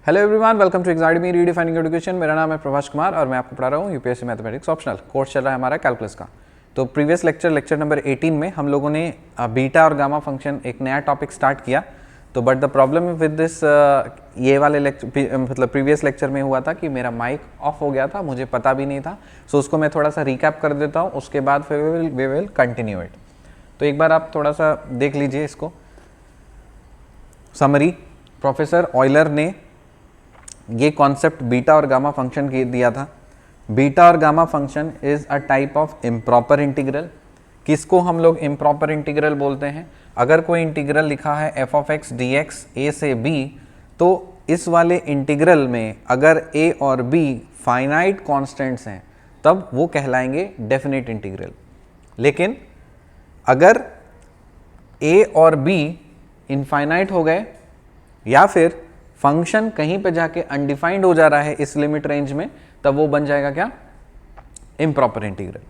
Hello everyone, welcome to exam redefining education. मेरा नाम है प्रभाष कुमार और मैं आपको पढ़ा रहा हूँ यूपीएससी मैथमेटिक्स ऑप्शनल कोर्स। चल रहा है हमारा कैलकुलस का। तो प्रीवियस लेक्चर नंबर 18 में हम लोगों ने बीटा और गामा फंक्शन एक नया टॉपिक स्टार्ट किया। तो but the problem with this ये वाले लेक्चर मतलब प्रीवियस लेक्चर में हुआ था कि मेरा माइक ऑफ हो गया था, मुझे पता भी नहीं था। सो उसको मैं थोड़ा सा रिकैप कर देता हूँ, उसके बाद फिर वी विल कंटिन्यू इट। तो एक बार आप थोड़ा सा देख लीजिए इसको। समरी, प्रोफेसर ऑयलर ने ये कॉन्सेप्ट बीटा और गामा फंक्शन दिया था। बीटा और gamma function is a type of improper integral. किसको हम लोग इम्प्रॉपर इंटीग्रल बोलते हैं? अगर कोई इंटीग्रल लिखा है F of X D X A से बी, तो इस वाले इंटीग्रल में अगर ए और बी फाइनाइट कॉन्स्टेंट्स हैं तब वो कहलाएंगे डेफिनेट इंटीग्रल। लेकिन अगर ए और बी इनफाइनाइट हो गए या फिर फंक्शन कहीं पे जाके अनडिफाइंड हो जा रहा है इस लिमिट रेंज में, तब वो बन जाएगा क्या? Improper integral.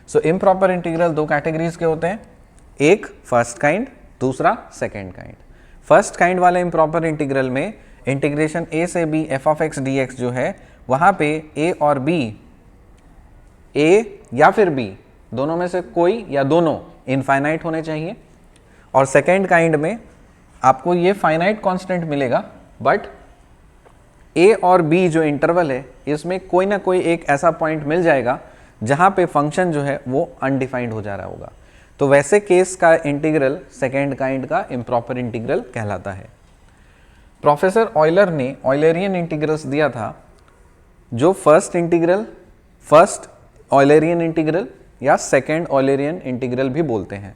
So improper integral दो कैटेगरीज के होते हैं, एक फर्स्ट काइंड, दूसरा सेकेंड काइंड। फर्स्ट काइंड वाले इम्प्रॉपर इंटीग्रल में इंटीग्रेशन ए से B F of X D X जो है, वहां पे ए और बी, ए या फिर बी दोनों में से कोई या दोनों इनफाइनाइट होने चाहिए। और सेकेंड काइंड में आपको ये फाइनाइट कांस्टेंट मिलेगा, बट ए और बी जो इंटरवल है इसमें कोई ना कोई एक ऐसा पॉइंट मिल जाएगा जहां पे फंक्शन जो है वो अनडिफाइंड हो जा रहा होगा। तो वैसे केस का इंटीग्रल सेकेंड काइंड का इम्प्रॉपर इंटीग्रल कहलाता है। प्रोफेसर ऑयलर ने ऑयलरियन इंटीग्रल्स दिया था, जो फर्स्ट ऑयलरियन इंटीग्रल या सेकेंड ऑयलरियन इंटीग्रल भी बोलते हैं।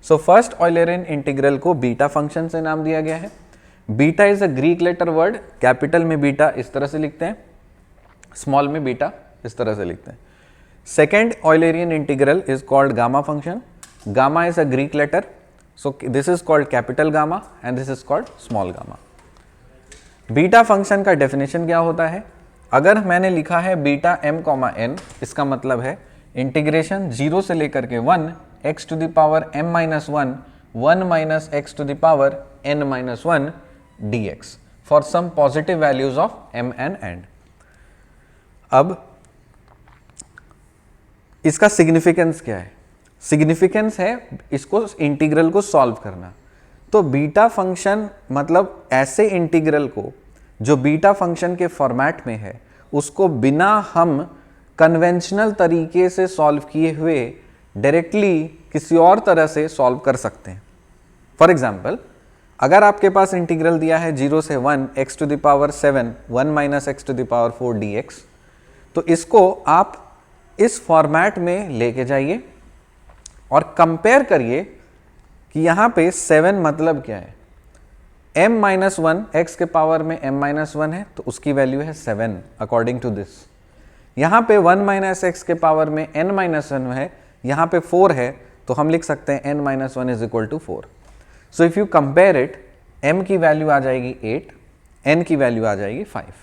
सो फर्स्ट ऑयलरियन इंटीग्रल को बीटा फंक्शन से नाम दिया गया है। Beta is a Greek letter word. Capital में बीटा इस तरह से लिखते हैं, स्मॉल में बीटा इस तरह से लिखते हैं। Second Eulerian integral is called gamma function. Gamma is a Greek letter, so this is called capital gamma and this is called small gamma. Beta function का डेफिनेशन क्या होता है? अगर मैंने लिखा है बीटा m कॉमा n, इसका मतलब है इंटीग्रेशन 0 से लेकर के 1 x to the power m minus 1 minus x to the power n minus 1 dx for some positive values of m and n। अब इसका सिग्निफिकेंस क्या है? सिग्निफिकेंस है इसको इंटीग्रल को सॉल्व करना। तो बीटा फंक्शन मतलब ऐसे इंटीग्रल को जो बीटा फंक्शन के फॉर्मेट में है, उसको बिना हम कन्वेंशनल तरीके से सॉल्व किए हुए डायरेक्टली किसी और तरह से सॉल्व कर सकते हैं। फॉर एग्जाम्पल, अगर आपके पास इंटीग्रल दिया है 0 से 1 x to the power 7 1 minus x to the power 4 dx, तो इसको आप इस फॉर्मेट में लेके जाइए और कंपेयर करिए कि यहाँ पे 7 मतलब क्या है। m माइनस 1 x के पावर में m माइनस 1 है तो उसकी वैल्यू है 7 अकॉर्डिंग टू दिस। यहाँ पे 1 माइनस x के पावर में n माइनस 1 है, यहाँ पे 4 है तो हम लिख सकते हैं n minus 1 is equal to 4। So if you compare it, m की वैल्यू आ जाएगी 8, n की वैल्यू आ जाएगी 5।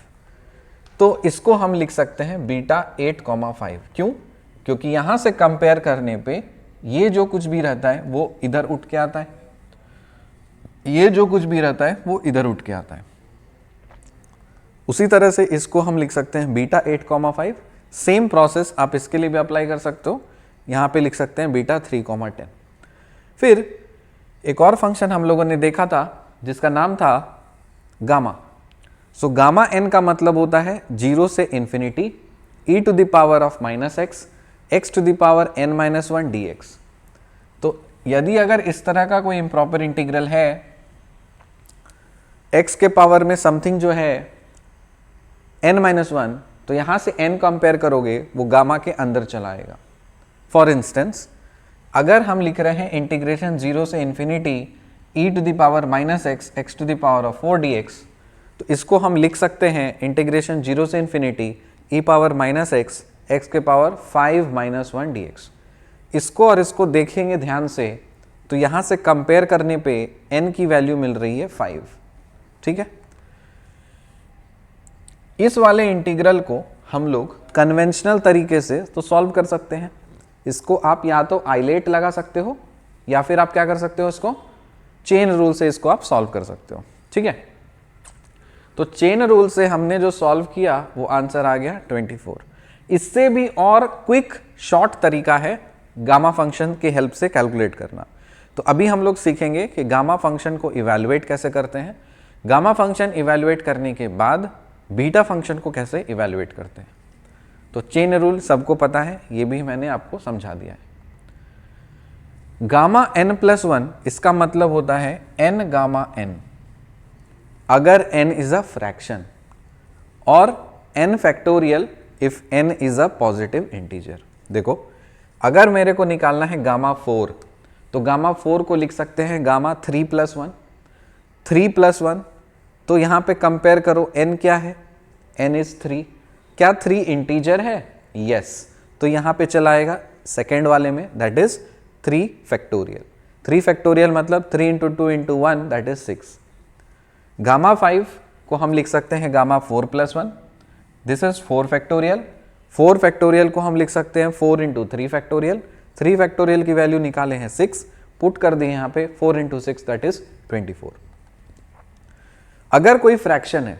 तो इसको हम लिख सकते हैं बीटा 8,5। क्यों? क्योंकि यहां से कंपेयर करने पे ये जो कुछ भी रहता है वो इधर उठ के आता है, ये जो कुछ भी रहता है वो इधर उठ के आता है। उसी तरह से इसको हम लिख सकते हैं बीटा 8,5। सेम प्रोसेस आप इसके लिए भी अप्लाई कर सकते हो। यहां पे लिख सकते हैं बीटा 3,10। फिर एक और फंक्शन हम लोगों ने देखा था जिसका नाम था गामा। सो गामा n का मतलब होता है 0 से infinity e to the power of minus x to the power n minus 1 dx। तो यदि अगर इस तरह का कोई इम्प्रॉपर इंटीग्रल है, x के पावर में समथिंग जो है n माइनस 1, तो यहां से n कंपेयर करोगे वो गामा के अंदर चला आएगा। फॉर इंस्टेंस, अगर हम लिख रहे हैं इंटीग्रेशन 0 से infinity e to the power minus x to the power of 4 dx, तो इसको हम लिख सकते हैं इंटीग्रेशन 0 से infinity e power minus x के पावर 5 माइनस 1 dx। इसको और इसको देखेंगे ध्यान से तो यहां से कंपेयर करने पे n की वैल्यू मिल रही है 5। ठीक है, इस वाले इंटीग्रल को हम लोग कन्वेंशनल तरीके से तो सॉल्व कर सकते हैं। इसको आप या तो आइलेट लगा सकते हो या फिर आप क्या कर सकते हो, इसको चेन रूल से इसको आप सॉल्व कर सकते हो। ठीक है, तो चेन रूल से हमने जो सॉल्व किया वो आंसर आ गया 24। इससे भी और क्विक शॉर्ट तरीका है गामा फंक्शन की हेल्प से कैलकुलेट करना। तो अभी हम लोग सीखेंगे कि गामा फंक्शन को इवैल्यूएट कैसे करते हैं, गामा फंक्शन इवैल्यूएट करने के बाद बीटा फंक्शन को कैसे इवैल्यूएट करते हैं। तो चेन रूल सबको पता है, ये भी मैंने आपको समझा दिया है। गामा n+1 इसका मतलब होता है n गामा n अगर n इज अ फ्रैक्शन, और n factorial if n is a positive integer. देखो अगर मेरे को निकालना है गामा 4, तो गामा 4 को लिख सकते हैं गामा 3+1। 3+1 तो यहां पे कंपेयर करो, n क्या है, n इज 3। क्या 3 इंटीजर है? यस। तो यहां पे चला आएगा सेकेंड वाले में, दैट इज 3 फैक्टोरियल। 3 फैक्टोरियल मतलब 3 × 2 × 1 दैट इज 6। गामा 5 को हम लिख सकते हैं gamma 4+1, this is 4 factorial. 4 factorial को हम लिख सकते हैं 4 × 3 फैक्टोरियल। 3 फैक्टोरियल की वैल्यू निकाले हैं 6, पुट कर दिए यहाँ पे 4 × 6 दैट इज 24। अगर कोई फ्रैक्शन है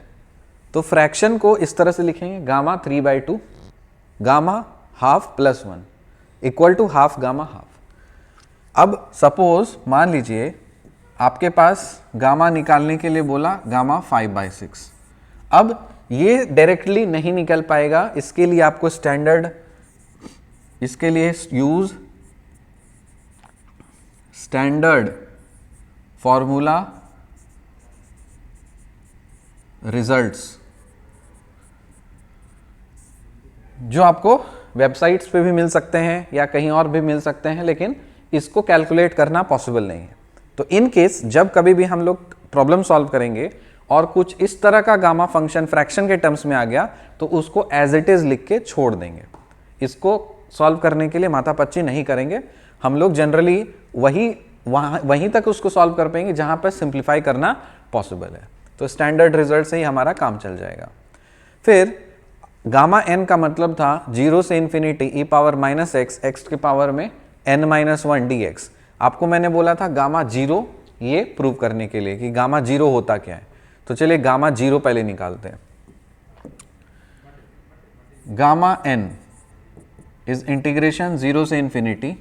तो फ्रैक्शन को इस तरह से लिखेंगे gamma 3/2 gamma half plus 1 equal to half gamma half. अब सपोज मान लीजिए आपके पास गामा निकालने के लिए बोला गामा 5/6। अब ये डायरेक्टली नहीं निकल पाएगा, इसके लिए आपको स्टैंडर्ड, इसके लिए यूज स्टैंडर्ड फॉर्मूला रिजल्ट्स, जो आपको वेबसाइट्स पे भी मिल सकते हैं या कहीं और भी मिल सकते हैं, लेकिन इसको कैलकुलेट करना पॉसिबल नहीं है। तो इन केस जब कभी भी हम लोग प्रॉब्लम सॉल्व करेंगे और कुछ इस तरह का गामा फंक्शन फ्रैक्शन के टर्म्स में आ गया तो उसको एज इट इज लिख के छोड़ देंगे। इसको सॉल्व करने के लिए माथापच्ची नहीं करेंगे, हम लोग जनरली वहीं तक उसको सॉल्व कर पाएंगे जहां पर सिंप्लीफाई करना पॉसिबल है। तो स्टैंडर्ड रिजल्ट से ही हमारा काम चल जाएगा। फिर गामा n का मतलब था 0 से infinity e power -x, x के पावर में n-1 dx। आपको मैंने बोला था गामा 0 ये प्रूव करने के लिए कि गामा 0 होता क्या है। तो चलिए गामा 0 पहले निकालते हैं। गामा n इज इंटीग्रेशन 0 से infinity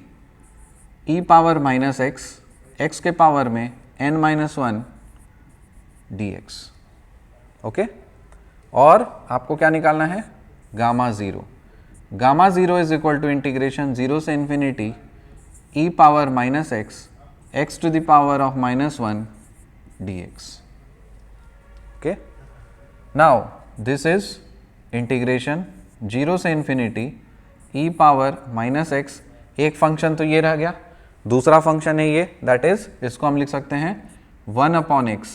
e power -x, x के पावर में n-1 dx। ओके, और आपको क्या निकालना है? Gamma 0। Gamma 0 is equal to integration 0 से infinity e power -x, x to the power of -1 dx। Okay, now this is integration 0 से इन्फिनिटी e पावर -x। एक फंक्शन तो ये रह गया, दूसरा फंक्शन है ये, दैट इज इसको हम लिख सकते हैं 1/x,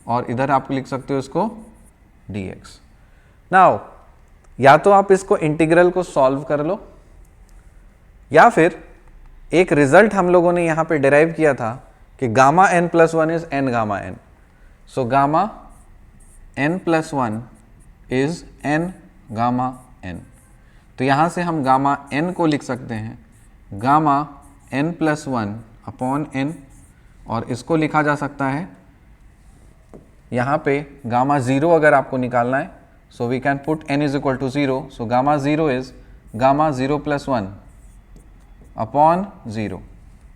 और इधर आप लिख सकते हो इसको dx। नाउ या तो आप इसको इंटीग्रल को सॉल्व कर लो, या फिर एक रिजल्ट हम लोगों ने यहां पे डिराइव किया था कि gamma n+1 is n gamma n। So gamma n+1 is n gamma n। तो यहां से हम गामा n को लिख सकते हैं गामा n+1 अपॉन n, और इसको लिखा जा सकता है यहाँ पे गामा 0 अगर आपको निकालना है, so we can put n is equal to 0। So gamma 0 is gamma 0+1 upon 0,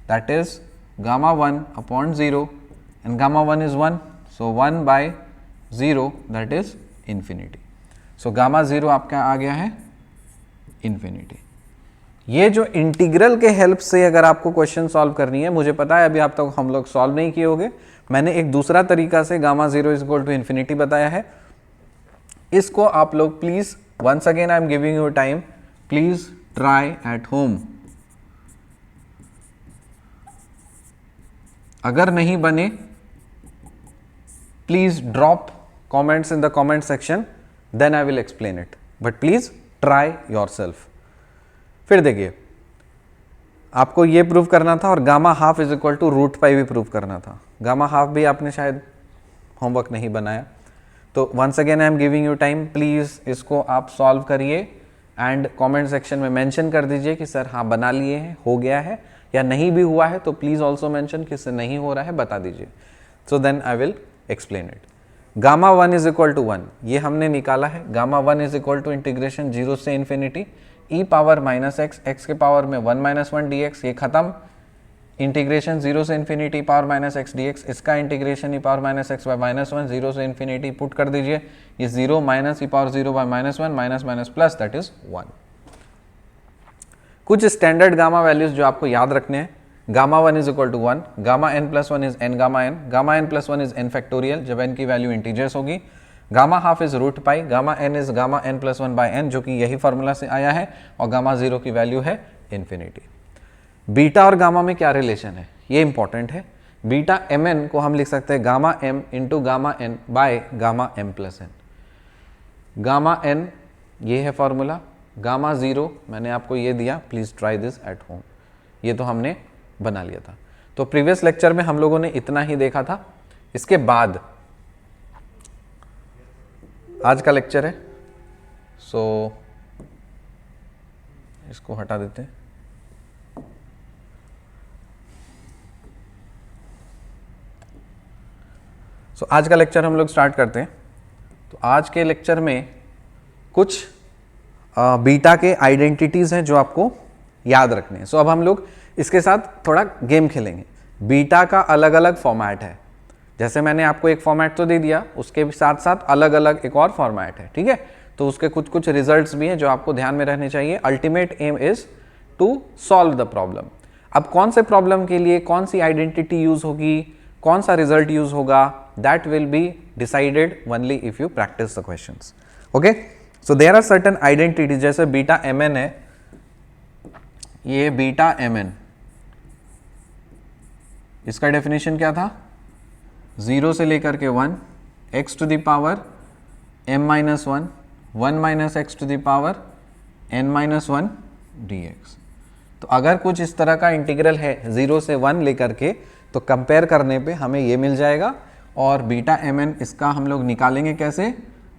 that is gamma 1 upon 0, and gamma 1 is 1, so 1/0 that is infinity. So gamma 0 आपका आ गया है इन्फिनिटी। ये जो इंटीग्रल के हेल्प से अगर आपको क्वेश्चन सॉल्व करनी है, मुझे पता है अभी आप तक हम लोग सॉल्व नहीं किए होंगे, मैंने एक दूसरा तरीका से gamma 0 is equal to infinity बताया है। इसको आप लोग please, once again I am giving you time, please try at home. अगर नहीं बने please drop comments in the comment section, then I will explain it, but please try yourself. फिर देखिए, आपको ये प्रूव करना था और gamma half is equal to √π भी प्रूव करना था। गामा हाफ भी आपने शायद होमवर्क नहीं बनाया, तो once again I am giving you time, please इसको आप सॉल्व करिए एंड कमेंट सेक्शन में मेंशन कर दीजिए कि सर हाँ बना लिए हैं, हो गया है, या नहीं भी हुआ है तो प्लीज़ ऑल्सो मेंशन कि सर नहीं हो रहा है, बता दीजिए। So then I will explain it. Gamma 1 is equal to 1, ये हमने निकाला है। Gamma 1 is equal to integration 0 से infinity e power minus x, x के पावर में 1 माइनस 1 dx, ये खत्म। इंटीग्रेशन 0 से infinity power minus x dx, इसका integration e power minus x bye minus 1, 0 से इन्फिनिटी पुट कर दीजिए, ये 0 minus e power 0 bye minus 1, minus minus plus, that is 1। कुछ स्टैंडर्ड गामा वैल्यूज जो आपको याद रखने हैं। Gamma 1 is equal to 1, gamma n plus 1 is n gamma n, gamma n plus 1 is n factorial जब n की value integers होगी। Gamma half is root pi, gamma n is gamma n plus 1 by n, जो कि यही formula से आया है, और गामा 0 की वैल्यू है इन्फिनिटी। बीटा और गामा में क्या रिलेशन है, ये इंपॉर्टेंट है। बीटा mn को हम लिख सकते हैं gamma m into gamma n by gamma m plus n। Gamma n ये है फॉर्मूला, गामा 0 मैंने आपको ये दिया, please try this at home, ये तो हमने बना लिया था। तो प्रीवियस लेक्चर में हम लोगों ने इतना ही देखा था। इसके बाद आज का लेक्चर है, सो इसको हटा देते हैं। सो आज का लेक्चर हम लोग स्टार्ट करते हैं। तो आज के लेक्चर में कुछ बीटा के आइडेंटिटीज हैं जो आपको याद रखने हैं। सो अब हम लोग इसके साथ थोड़ा गेम खेलेंगे। बीटा का अलग अलग फॉर्मेट है, जैसे मैंने आपको एक फॉर्मेट तो दे दिया, उसके साथ साथ अलग अलग एक और फॉर्मेट है, ठीक है। तो उसके कुछ कुछ रिजल्ट्स भी हैं जो आपको ध्यान में रहने चाहिए। Ultimate aim is to solve the problem. अब कौन से प्रॉब्लम के लिए कौन सी आइडेंटिटी यूज होगी, कौन सा रिजल्ट यूज होगा, that will be decided only if you practise the questions. Okay, so there are certain identities, जैसे बीटा mn है, ये बीटा mn, इसका डेफिनेशन क्या था, 0 से लेकर के 1, x to the power m minus 1, 1 minus x to the power n minus 1 dx। तो अगर कुछ इस तरह का इंटीग्रल है 0 से 1 लेकर के, तो कंपेयर करने पे हमें ये मिल जाएगा। और बीटा mn इसका हम लोग निकालेंगे कैसे,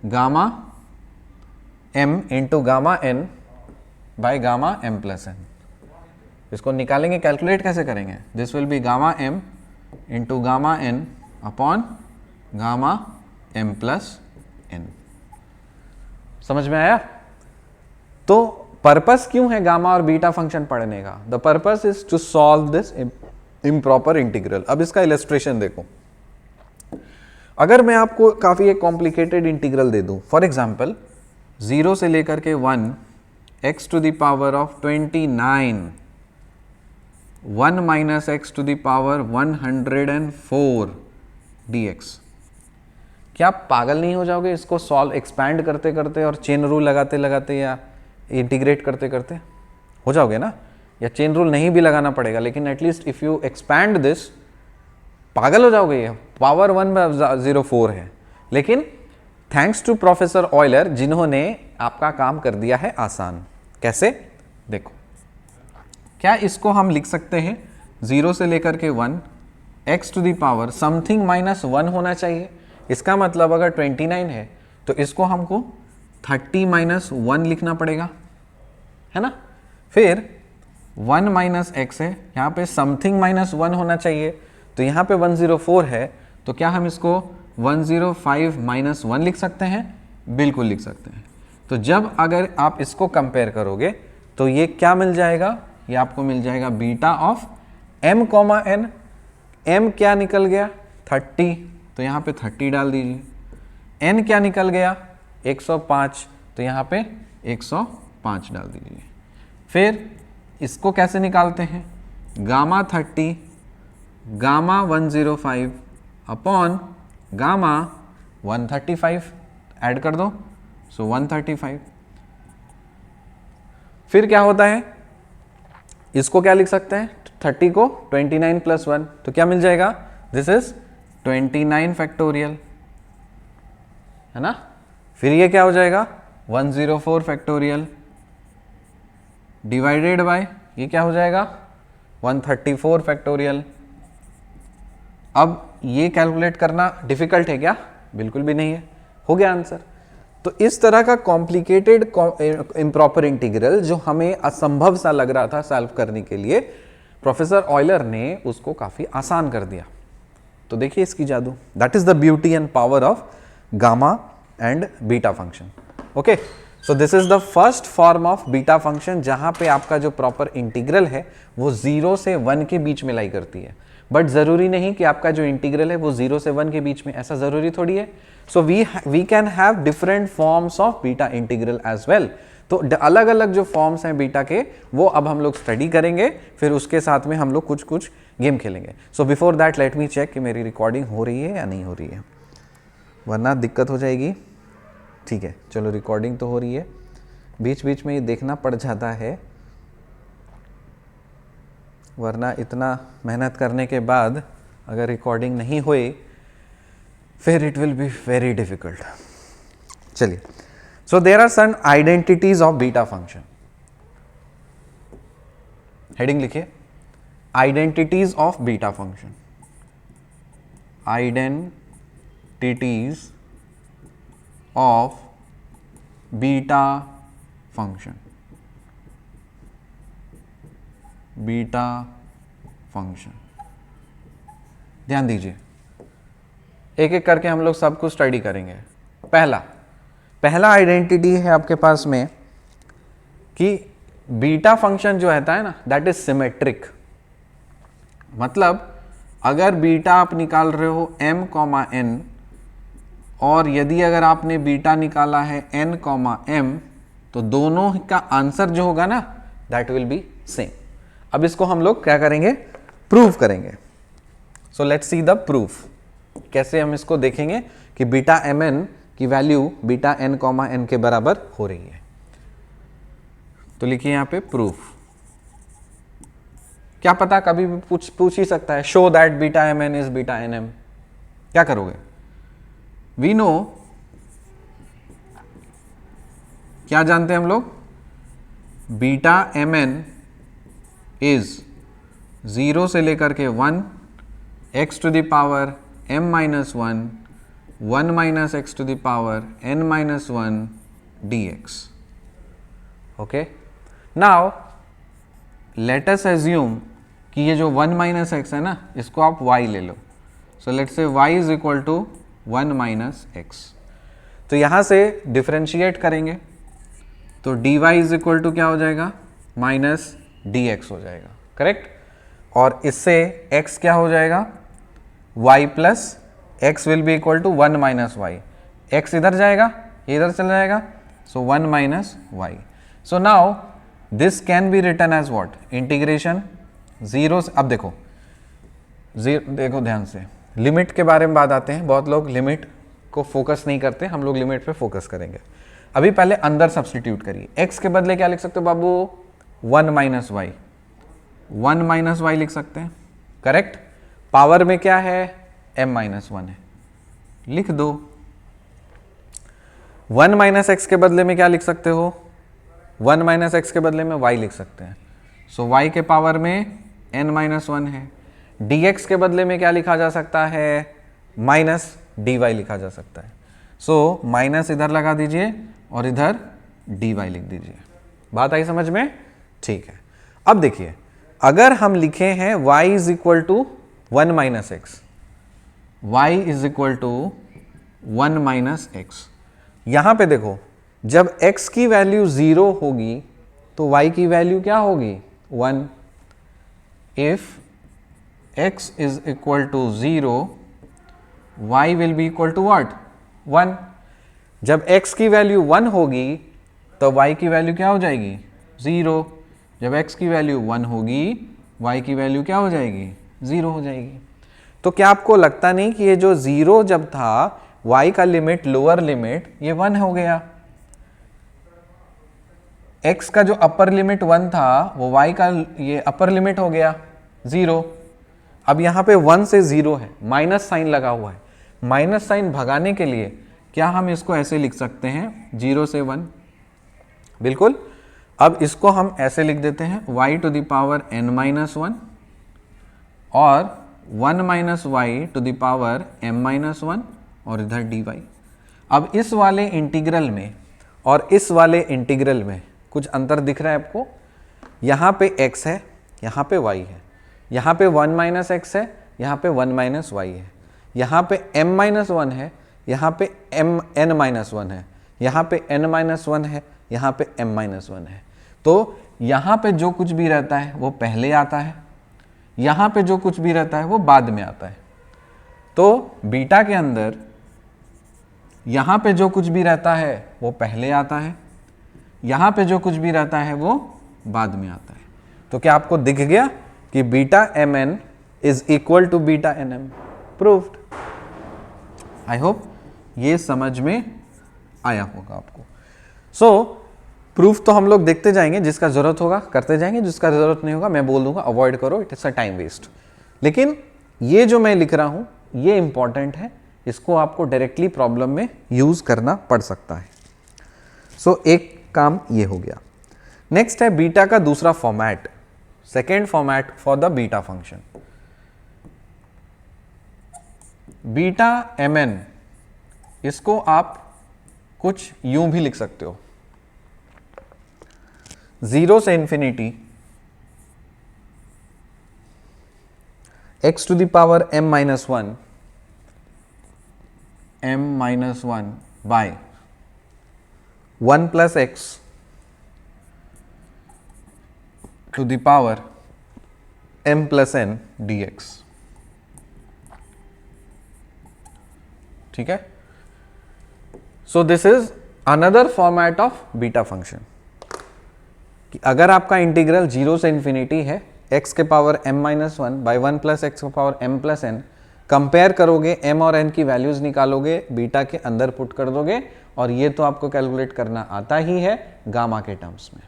gamma m into gamma n by gamma m plus n। इसको निकालेंगे, कैलकुलेट कैसे करेंगे, this will B gamma m into gamma n upon gamma m plus n। समझ में आया? तो पर्पस क्यों है गामा और बीटा फंक्शन पढ़ने का, the purpose is to solve this improper integral. अब इसका इलस्ट्रेशन देखो, अगर मैं आपको काफी एक कॉम्प्लिकेटेड इंटीग्रल दे दूं, फॉर एग्जाम्पल 0 से लेकर के 1 x to the power of 29, 1 minus x to the power 104 dx, क्या आप पागल नहीं हो जाओगे इसको सॉल्व एक्सपैंड करते करते और चेन रूल लगाते लगाते या इंटीग्रेट करते करते? हो जाओगे ना, या चेन रूल नहीं भी लगाना पड़ेगा, लेकिन at least if you expand this, पागल हो जाओगे। ये पावर 104 है, लेकिन थैंक्स टू प्रोफेसर ऑयलर जिन्होंने आपका काम कर दिया है आसान। कैसे, देखो, क्या इसको हम लिख सकते हैं 0 से लेकर के 1 x to the power something minus 1 होना चाहिए। इसका मतलब अगर 29 है तो इसको हमको 30 माइनस 1 लिखना पड़ेगा, है ना। फिर 1 माइनस एक्स है, यहाँ पे समथिंग माइनस 1 होना चाहिए, तो यहाँ पे 104 है, तो क्या हम इसको 105 माइनस 1 लिख सकते हैं? बिल्कुल लिख सकते हैं। तो जब अगर आप इसको कंपेयर करोगे तो ये क्या मिल जाएगा, ये आपको मिल जाएगा beta of m comma n। m क्या निकल गया 30, तो यहाँ पे 30 डाल दीजिए। n क्या निकल गया 105, तो यहाँ पे 105 डाल दीजिए। फिर इसको कैसे निकालते हैं, gamma 30 gamma 105 upon gamma 135 add कर दो, सो 135। फिर क्या होता है, इसको क्या लिख सकते हैं, 30 को 29 प्लस 1, तो क्या मिल जाएगा, दिस इज 29 फैक्टोरियल, है ना। फिर ये क्या हो जाएगा 104 फैक्टोरियल डिवाइडेड बाय ये क्या हो जाएगा 134 फैक्टोरियल। अब ये कैलकुलेट करना डिफिकल्ट है क्या? बिल्कुल भी नहीं है, हो गया आंसर। तो इस तरह का कॉम्प्लिकेटेड इम्प्रॉपर इंटीग्रल जो हमें असंभव सा लग रहा था सॉल्व करने के लिए, प्रोफेसर ऑयलर ने उसको काफी आसान कर दिया। तो देखिए इसकी जादू, that is the beauty and power of gamma and beta function. Okay, so this is the first form of beta function जहां पे आपका जो प्रॉपर इंटीग्रल है वो 0 से 1 के बीच में लाई करती है। बट जरूरी नहीं कि आपका जो इंटीग्रल है वो 0 से 1 के बीच में, ऐसा जरूरी थोड़ी है। So we can have different forms of beta integral as well. तो अलग अलग जो फॉर्म्स हैं बीटा के वो अब हम लोग स्टडी करेंगे, फिर उसके साथ में हम लोग कुछ कुछ गेम खेलेंगे। So before that let me check कि मेरी रिकॉर्डिंग हो रही है या नहीं हो रही है, वरना दिक्कत हो जाएगी। ठीक है, चलो रिकॉर्डिंग तो हो रही है, बीच बीच में ये देखना पड़ जाता है, वरना इतना मेहनत करने के बाद अगर रिकॉर्डिंग नहीं हुई फिर it will be very difficult. चलिए, so there are some identities of beta function. Heading लिखिए, identities of beta function. Identities of beta function. Beta function, ध्यान दीजिए, एक एक करके हम लोग सब कुछ स्टडी करेंगे। पहला आइडेंटिटी है आपके पास में कि बीटा फंक्शन जो रहता है ना दैट इज सिमेट्रिक। मतलब अगर बीटा आप निकाल रहे हो m, n और यदि अगर आपने बीटा निकाला है n, m तो दोनों का आंसर जो होगा ना दैट विल बी सेम। अब इसको हम लोग क्या करेंगे, प्रूव करेंगे। So let's see the proof. कैसे हम इसको देखेंगे कि बीटा mn की वैल्यू बीटा n, n के बराबर हो रही है। तो लिखिए यहां पे प्रूफ। क्या पता कभी भी पूछ ही सकता है, show that beta mn is beta nm। क्या करोगे, वी नो, क्या जानते हैं हम लोग, बीटा mn इज 0 से लेकर के 1 x to the power m minus 1 1 minus x to the power n minus 1 dx। Okay, now let us assume कि ये जो 1 माइनस एक्स है ना इसको आप y ले लो। So let's say y is equal to 1 minus X. तो यहां से डिफरेंशिएट करेंगे तो dy इज इक्वल टू क्या हो जाएगा, माइनस dx हो जाएगा, करेक्ट। और इससे x क्या हो जाएगा, y plus x will be equal to 1 minus y. x इधर जाएगा, इधर चला जाएगा, so 1 minus y. So now this can be written as what, integration 0 से, अब देखो देखो ध्यान से, लिमिट के बारे में बात आते हैं। बहुत लोग लिमिट को फोकस नहीं करते, हम लोग लिमिट पे फोकस करेंगे। अभी पहले अंदर सब्स्टिट्यूट करिए, x के बदले क्या लिख सकते हो बाबू, 1 माइनस वाई, 1 माइनस वाई लिख सकते हैं, करेक्ट। पावर में क्या है, m माइनस 1 है, लिख दो। 1 माइनस एक्स के बदले में क्या लिख सकते हो, 1 माइनस एक्स के बदले में y लिख सकते हैं। सो y के पावर में n माइनस 1 है। dx के बदले में क्या लिखा जा सकता है, माइनस dy लिखा जा सकता है। सो माइनस इधर लगा दीजिए और इधर dy लिख दीजिए। बात आई समझ में, ठीक है। अब देखिए, अगर हम लिखे हैं y is equal to 1 minus x, y is equal to 1 minus x, यहां पे देखो जब x की वैल्यू 0 होगी तो y की वैल्यू क्या होगी, 1। If x is equal to 0 y will be equal to what, 1। जब x की वैल्यू 1 होगी तो y की वैल्यू क्या हो जाएगी, 0। जब x की वैल्यू 1 होगी y की वैल्यू क्या हो जाएगी, 0 हो जाएगी। तो क्या आपको लगता नहीं कि ये जो 0 जब था y का लिमिट, लोअर लिमिट, ये 1 हो गया। x का जो अपर लिमिट 1 था वो y का ये अपर लिमिट हो गया 0। अब यहाँ पे 1 से 0 है, माइनस साइन लगा हुआ है। माइनस साइन भगाने के लिए क्या हम इसको ऐसे लिख सकते हैं, 0 से 1, बिल्कुल। अब इसको हम ऐसे लिख देते हैं y to the power n minus 1 और 1 minus y to the power m minus 1 और इधर dy। अब इस वाले इंटीग्रल में और इस वाले इंटीग्रल में कुछ अंतर दिख रहा है आपको। यहाँ पे x है, यहाँ पे y है, यहाँ पे 1 माइनस एक्स है, यहाँ पे 1 माइनस वाई है, यहाँ पे m माइनस 1 है, यहाँ पे n-1 है, यहाँ पे n-1 है, यहाँ पे m-1 है। तो यहाँ पे जो कुछ भी रहता है वो पहले आता है, यहाँ पे जो कुछ भी रहता है वो बाद में आता है। तो बीटा के अंदर यहाँ पे जो कुछ भी रहता है वो पहले आता है, यहाँ पे जो कुछ भी रहता है वो बाद में आता है। तो क्या आपको दिख गया कि beta mn is equal to beta nm? Proved. I hope ये समझ में आया होगा आपको। सो प्रूफ तो हम लोग देखते जाएंगे, जिसका जरूरत होगा करते जाएंगे, जिसका जरूरत नहीं होगा मैं बोल दूंगा अवॉइड करो, it is a time waste. लेकिन ये जो मैं लिख रहा हूं ये इंपॉर्टेंट है, इसको आपको डायरेक्टली प्रॉब्लम में यूज करना पड़ सकता है। सो एक काम ये हो गया। नेक्स्ट है बीटा का दूसरा format, second format for the beta function. Beta mn, इसको आप कुछ यूं भी लिख सकते हो, 0 से infinity x to the power m-1 by 1 plus x to the power m plus n dx। ठीक है। So this is another format of beta function कि अगर आपका इंटीग्रल 0 से इंफिनिटी है x के power m-1 by 1 plus X के power m plus n, compare करोगे m और n की वैल्यूज निकालोगे, बीटा के अंदर पुट कर दोगे, और ये तो आपको कैलकुलेट करना आता ही है गामा के टर्म्स में।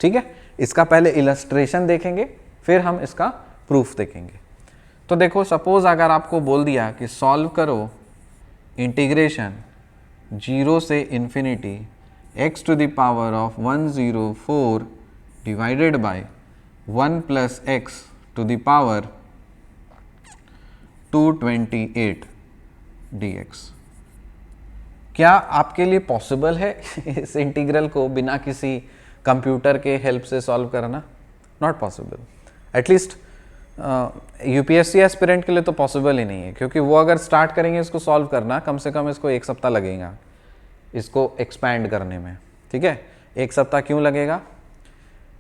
ठीक है। इसका पहले इलस्ट्रेशन देखेंगे, फिर हम इसका प्रूफ देखेंगे। तो देखो, सपोज अगर आपको बोल दिया कि सॉल्व करो इंटीग्रेशन 0 से infinity x to the power of 104 divided by 1 plus x to the power 228 dx, क्या आपके लिए पॉसिबल है इस इंटीग्रल को बिना किसी कंप्यूटर के हेल्प से सॉल्व करना? Not possible. At least UPSC aspirant के लिए तो पॉसिबल ही नहीं है, क्योंकि वो अगर स्टार्ट करेंगे इसको सॉल्व करना, कम से कम इसको 1 सप्ताह लगेगा इसको एक्सपैंड करने में। ठीक है। 1 सप्ताह क्यों लगेगा?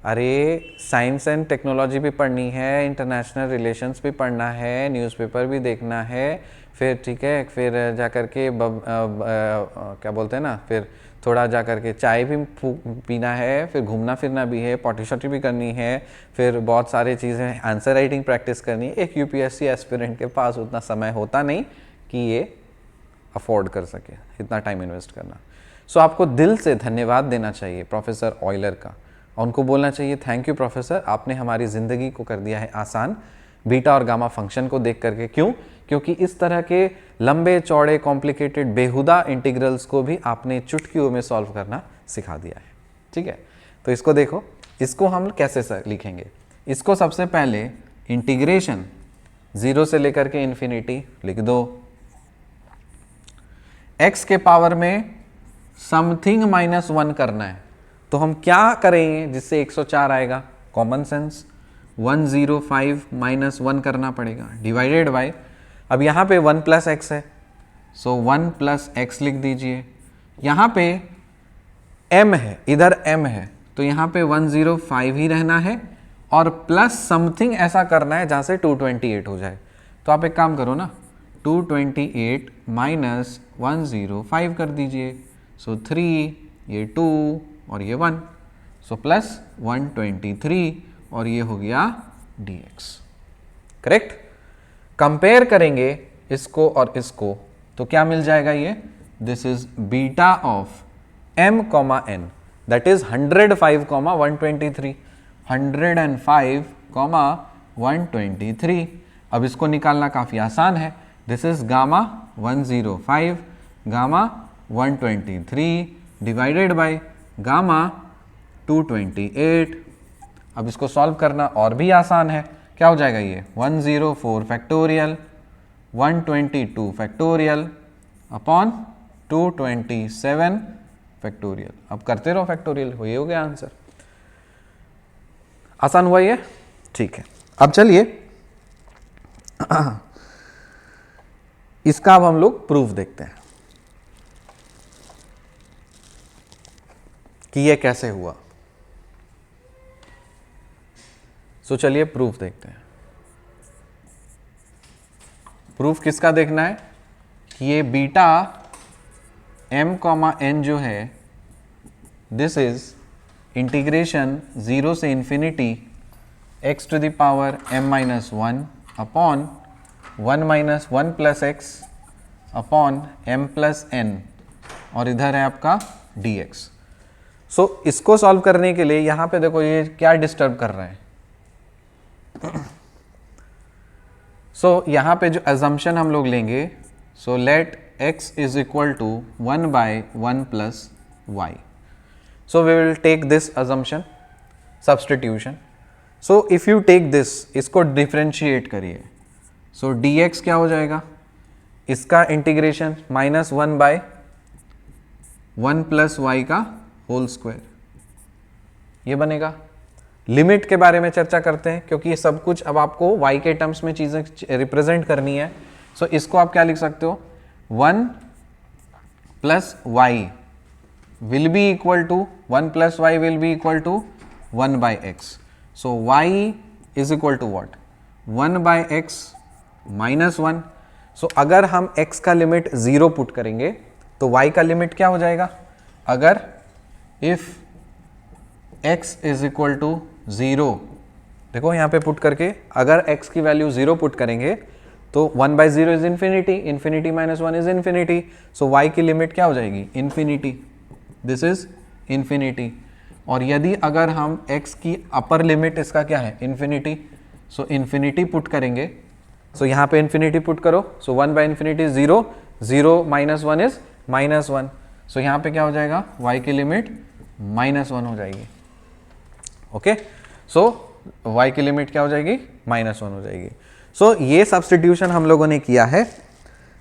अरे साइंस एंड टेक्नोलॉजी भी पढ़नी है, इंटरनेशनल रिलेशंस भी पढ़ना है, न्यूज़पेपर भी देखना है, फिर ठीक है, फिर जा कर के क्या बोलते हैं ना, फिर थोड़ा जा कर के चाय भी पीना है, फिर घूमना फिरना भी है, पॉटी शॉटी भी करनी है, फिर बहुत सारी चीज़ें, आंसर राइटिंग प्रैक्टिस करनी है। एक यूपीएससी एस्पिरेंट के पास उतना समय होता नहीं कि ये अफोर्ड कर सके इतना टाइम इन्वेस्ट करना। सो आपको दिल से धन्यवाद देना चाहिए प्रोफेसर ऑयलर का, और उनको बोलना चाहिए थैंक यू प्रोफेसर, आपने हमारी ज़िंदगी को कर दिया है आसान बीटा और गामा फंक्शन को देख करके। क्यों? क्योंकि इस तरह के लंबे चौड़े कॉम्प्लिकेटेड बेहुदा इंटीग्रल्स को भी आपने चुटकियों में सॉल्व करना सिखा दिया है। ठीक है। तो इसको देखो, इसको हम कैसे लिखेंगे। इसको सबसे पहले इंटीग्रेशन 0 से लेकर के इन्फिनिटी लिख दो, x के पावर में समथिंग -1 करना है। तो हम क्या करेंगे जिससे 104 आएगा? कॉमन सेंस, 105 - 1 करना पड़ेगा, डिवाइडेड बाय, अब यहाँ पे 1 प्लस एक्स है, सो 1 प्लस एक्स लिख दीजिए। यहाँ पे m है, इधर m है, तो यहाँ पे 105 ही रहना है, और प्लस समथिंग ऐसा करना है जहाँ से 228 हो जाए। तो आप एक काम करो ना, 228 माइनस 105 कर दीजिए, सो 3, ये 2 और ये 1, सो प्लस 123 और ये हो गया dx। करेक्ट। कंपेयर करेंगे इसको और इसको तो क्या मिल जाएगा? ये this is beta of m, n, that is 105, 123, 105, 123। अब इसको निकालना काफ़ी आसान है। This is gamma 105, gamma 123 divided by gamma 228। अब इसको सॉल्व करना और भी आसान है। क्या हो जाएगा? ये 104 फैक्टोरियल 122 फैक्टोरियल अपॉन 227 फैक्टोरियल। अब करते रहो फैक्टोरियल, ये हो गया आंसर। आसान हुआ ये? ठीक है। अब चलिए इसका अब हम लोग प्रूफ देखते हैं। कि ये कैसे हुआ। सो चलिए प्रूफ देखते हैं। प्रूफ किसका देखना है कि ये बीटा m कॉमा n जो है दिस इज इंटीग्रेशन 0 से infinity x to the power m minus 1 upon 1 minus 1 plus x upon m plus n और इधर है आपका dx। सो इसको सॉल्व करने के लिए यहां पे देखो ये क्या डिस्टर्ब कर रहा है। यहां पे जो अजम्पशन हम लोग लेंगे, so let x is equal to 1 by 1 plus y. So we will take this assumption substitution. So if you take this, इसको डिफ्रेंशिएट करिए, सो dx क्या हो जाएगा, इसका integration minus 1 by 1 plus y का होल स्क्वायर, ये बनेगा। Limit के बारे में चर्चा करते हैं क्योंकि ये सब कुछ अब आपको y के टर्म्स में चीज़ें रिप्रेजेंट करनी है। सो इसको आप क्या लिख सकते हो, 1 plus y will be equal to 1 plus y will be equal to 1 by x. So y is equal to what, 1 by x minus 1। So अगर हम x का लिमिट 0 पुट करेंगे तो y का लिमिट क्या हो जाएगा, अगर if x is equal to 0, देखो यहाँ पे पुट करके अगर x की वैल्यू 0 पुट करेंगे तो 1 by 0 is infinity, infinity minus 1 is infinity. So y की लिमिट क्या हो जाएगी, इन्फिनिटी, दिस इज इन्फिनिटी। और यदि अगर हम x की अपर लिमिट इसका क्या है, इन्फिनिटी, सो इन्फिनिटी पुट करेंगे, सो यहाँ पे इन्फिनिटी पुट करो, so 1 by infinity 0, 0 minus 1 is minus 1। सो यहाँ पे क्या हो जाएगा, y की लिमिट माइनस 1 हो जाएगी। ओके, सो y की लिमिट क्या हो जाएगी, माइनस 1 हो जाएगी। सो ये सब्स्टिट्यूशन हम लोगों ने किया है,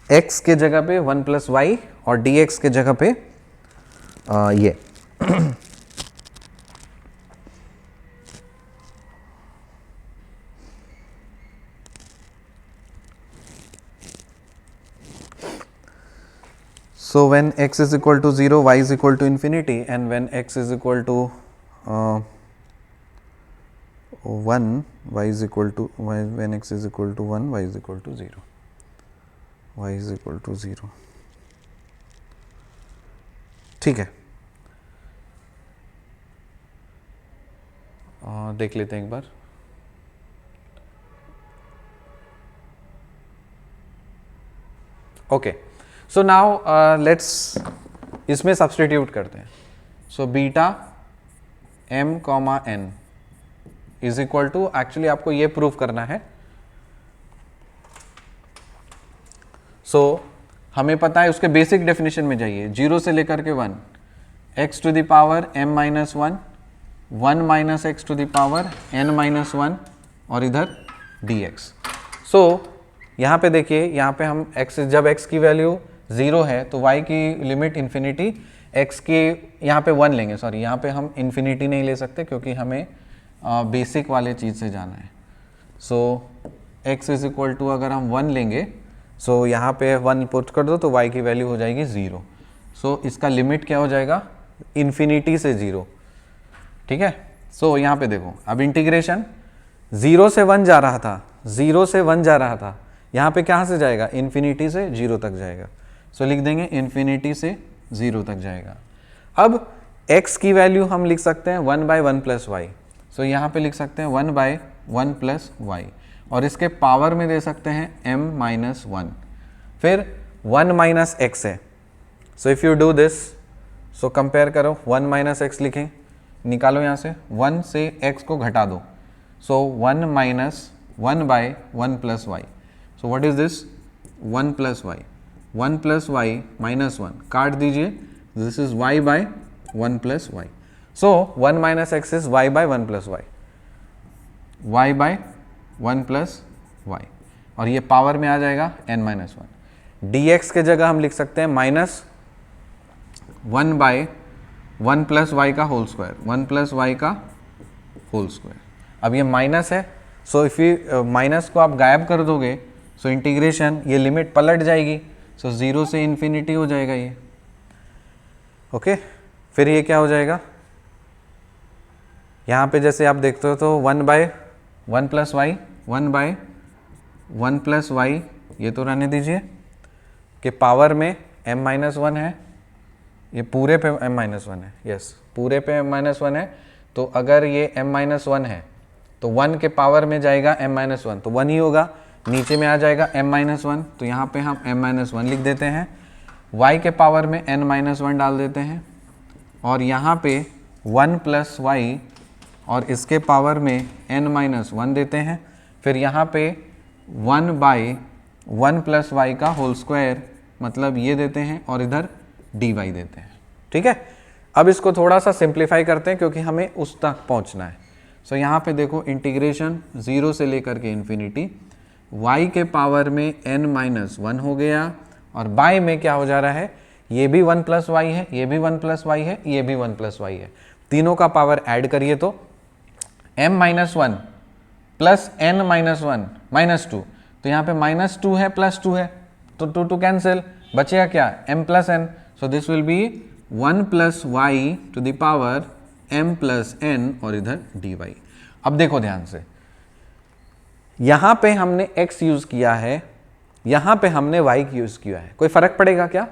x के जगह पे 1 प्लस वाई और dx के जगह पे ये so when x is equal to 0, y is equal to infinity, and when x is equal to 1, y is equal to when x is equal to 1, y is equal to 0, y is equal to 0। ठीक है, देख लेते हैं एक बार। Okay, so now let's इसमें substitute करते हैं। So beta m comma n is equal to, actually आपको ये प्रूव करना है। सो हमें पता है, उसके बेसिक डेफिनेशन में जाइए, 0 से लेकर के 1, x to the power m minus 1, 1 minus x to the power n minus 1 और इधर dx। सो यहाँ पे देखिए, यहाँ पे हम x, जब x की वैल्यू 0 है तो y की लिमिट इन्फिनिटी, x की यहाँ पे 1 लेंगे, सॉरी यहाँ पे हम इन्फिनिटी नहीं ले सकते क्योंकि हमें बेसिक वाले चीज़ से जाना है। सो x इज इक्वल टू अगर हम 1 लेंगे, सो यहाँ पे 1 पुट कर दो तो y की वैल्यू हो जाएगी 0। सो इसका लिमिट क्या हो जाएगा, इन्फिनिटी से 0। ठीक है, सो यहाँ पे देखो, अब इंटीग्रेशन 0 से 1 जा रहा था, 0 से 1 जा रहा था, यहाँ पे कहाँ से जाएगा, इन्फिनिटी से 0 तक जाएगा। सो लिख देंगे इन्फिनिटी से 0 तक जाएगा। अब x की वैल्यू हम लिख सकते हैं 1 बाई 1 प्लस वाई। सो यहाँ पे लिख सकते हैं 1 बाई 1 प्लस वाई और इसके पावर में दे सकते हैं m माइनस 1, फिर 1 माइनस एक्स है। सो if you do this, so compare करो, 1 माइनस एक्स लिखें, निकालो यहाँ से 1 से x को घटा दो, so 1 minus 1 by 1 plus y. So what is this, 1 plus y, 1 plus y minus 1, काट दीजिए, this is y by 1 plus y. So 1 minus x is y by 1 plus y, y by 1 plus y, और ये power में आ जाएगा n minus 1। dx के जगह हम लिख सकते हैं माइनस 1 बाई 1 प्लस वाई का होल स्क्वायर, 1 प्लस वाई का होल स्क्वायर। अब ये माइनस है, सो इफ यू माइनस को आप गायब कर दोगे, सो इंटीग्रेशन, ये लिमिट पलट जाएगी, सो 0 से इन्फिनिटी हो जाएगा ये। ओके, फिर ये क्या हो जाएगा, यहाँ पे जैसे आप देखते हो तो 1/1 प्लस वाई, 1/1 प्लस वाई, ये तो रहने दीजिए, कि पावर में m-1 है, ये पूरे पे m-1 है, यस पूरे पे m-1 है। तो अगर ये m-1 है तो 1 के पावर में जाएगा m-1, तो 1 ही होगा, नीचे में आ जाएगा m-1, तो यहाँ पे हम m-1 लिख देते हैं, y के पावर में n-1 डाल देते हैं, और यहाँ पे 1 प्लस वाई और इसके पावर में n-1 देते हैं, फिर यहाँ पे 1/1 प्लस वाई का होल स्क्वायर, मतलब ये देते हैं, और इधर dy देते हैं। ठीक है, अब इसको थोड़ा सा सिंप्लीफाई करते हैं क्योंकि हमें उस तक पहुंचना है। सो यहाँ पे देखो इंटीग्रेशन 0 से लेकर के इन्फिनिटी, y के पावर में n-1 हो गया, और बाय में क्या हो जा रहा है, ये भी 1 प्लस वाई है, ये भी 1 प्लस वाई है, ये भी 1 प्लस वाई है, तीनों का पावर ऐड करिए तो m-1 प्लस n-1 -2, तो यहाँ पे -2 है प्लस 2 है, तो 2 2 कैंसिल, बचेगा क्या m plus n, so this will be 1 plus y to the power m plus n, और इधर dy। अब देखो ध्यान से, यहाँ पे हमने x यूज किया है, यहाँ पे हमने y यूज किया है, कोई फर्क पड़ेगा क्या?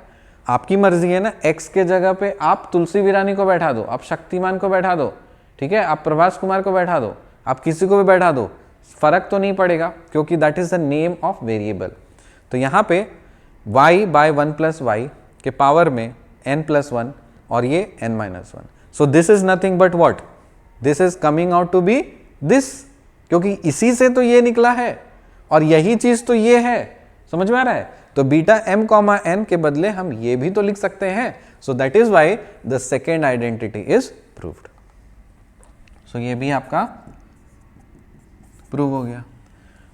आपकी मर्जी है ना, x के जगह पे आप तुलसी विरानी को बैठा दो, आप शक्तिमान को बैठा दो, ठीक है, आप प्रभास कुमार को बैठा दो, आप किसी को भी बैठा दो, फर्क तो नहीं पड़ेगा क्योंकि that is the name of variable. तो यहाँ पे y/1 प्लस वाई के पावर में n+1 और ये n-1, so this is nothing but what, this is coming out to be this, क्योंकि इसी से तो ये निकला है और यही चीज तो ये है, समझ में आ रहा है? तो बीटा m कॉमा n के बदले हम ये भी तो लिख सकते हैं, so that is why the second identity is proved. So ये भी आपका प्रूव हो गया।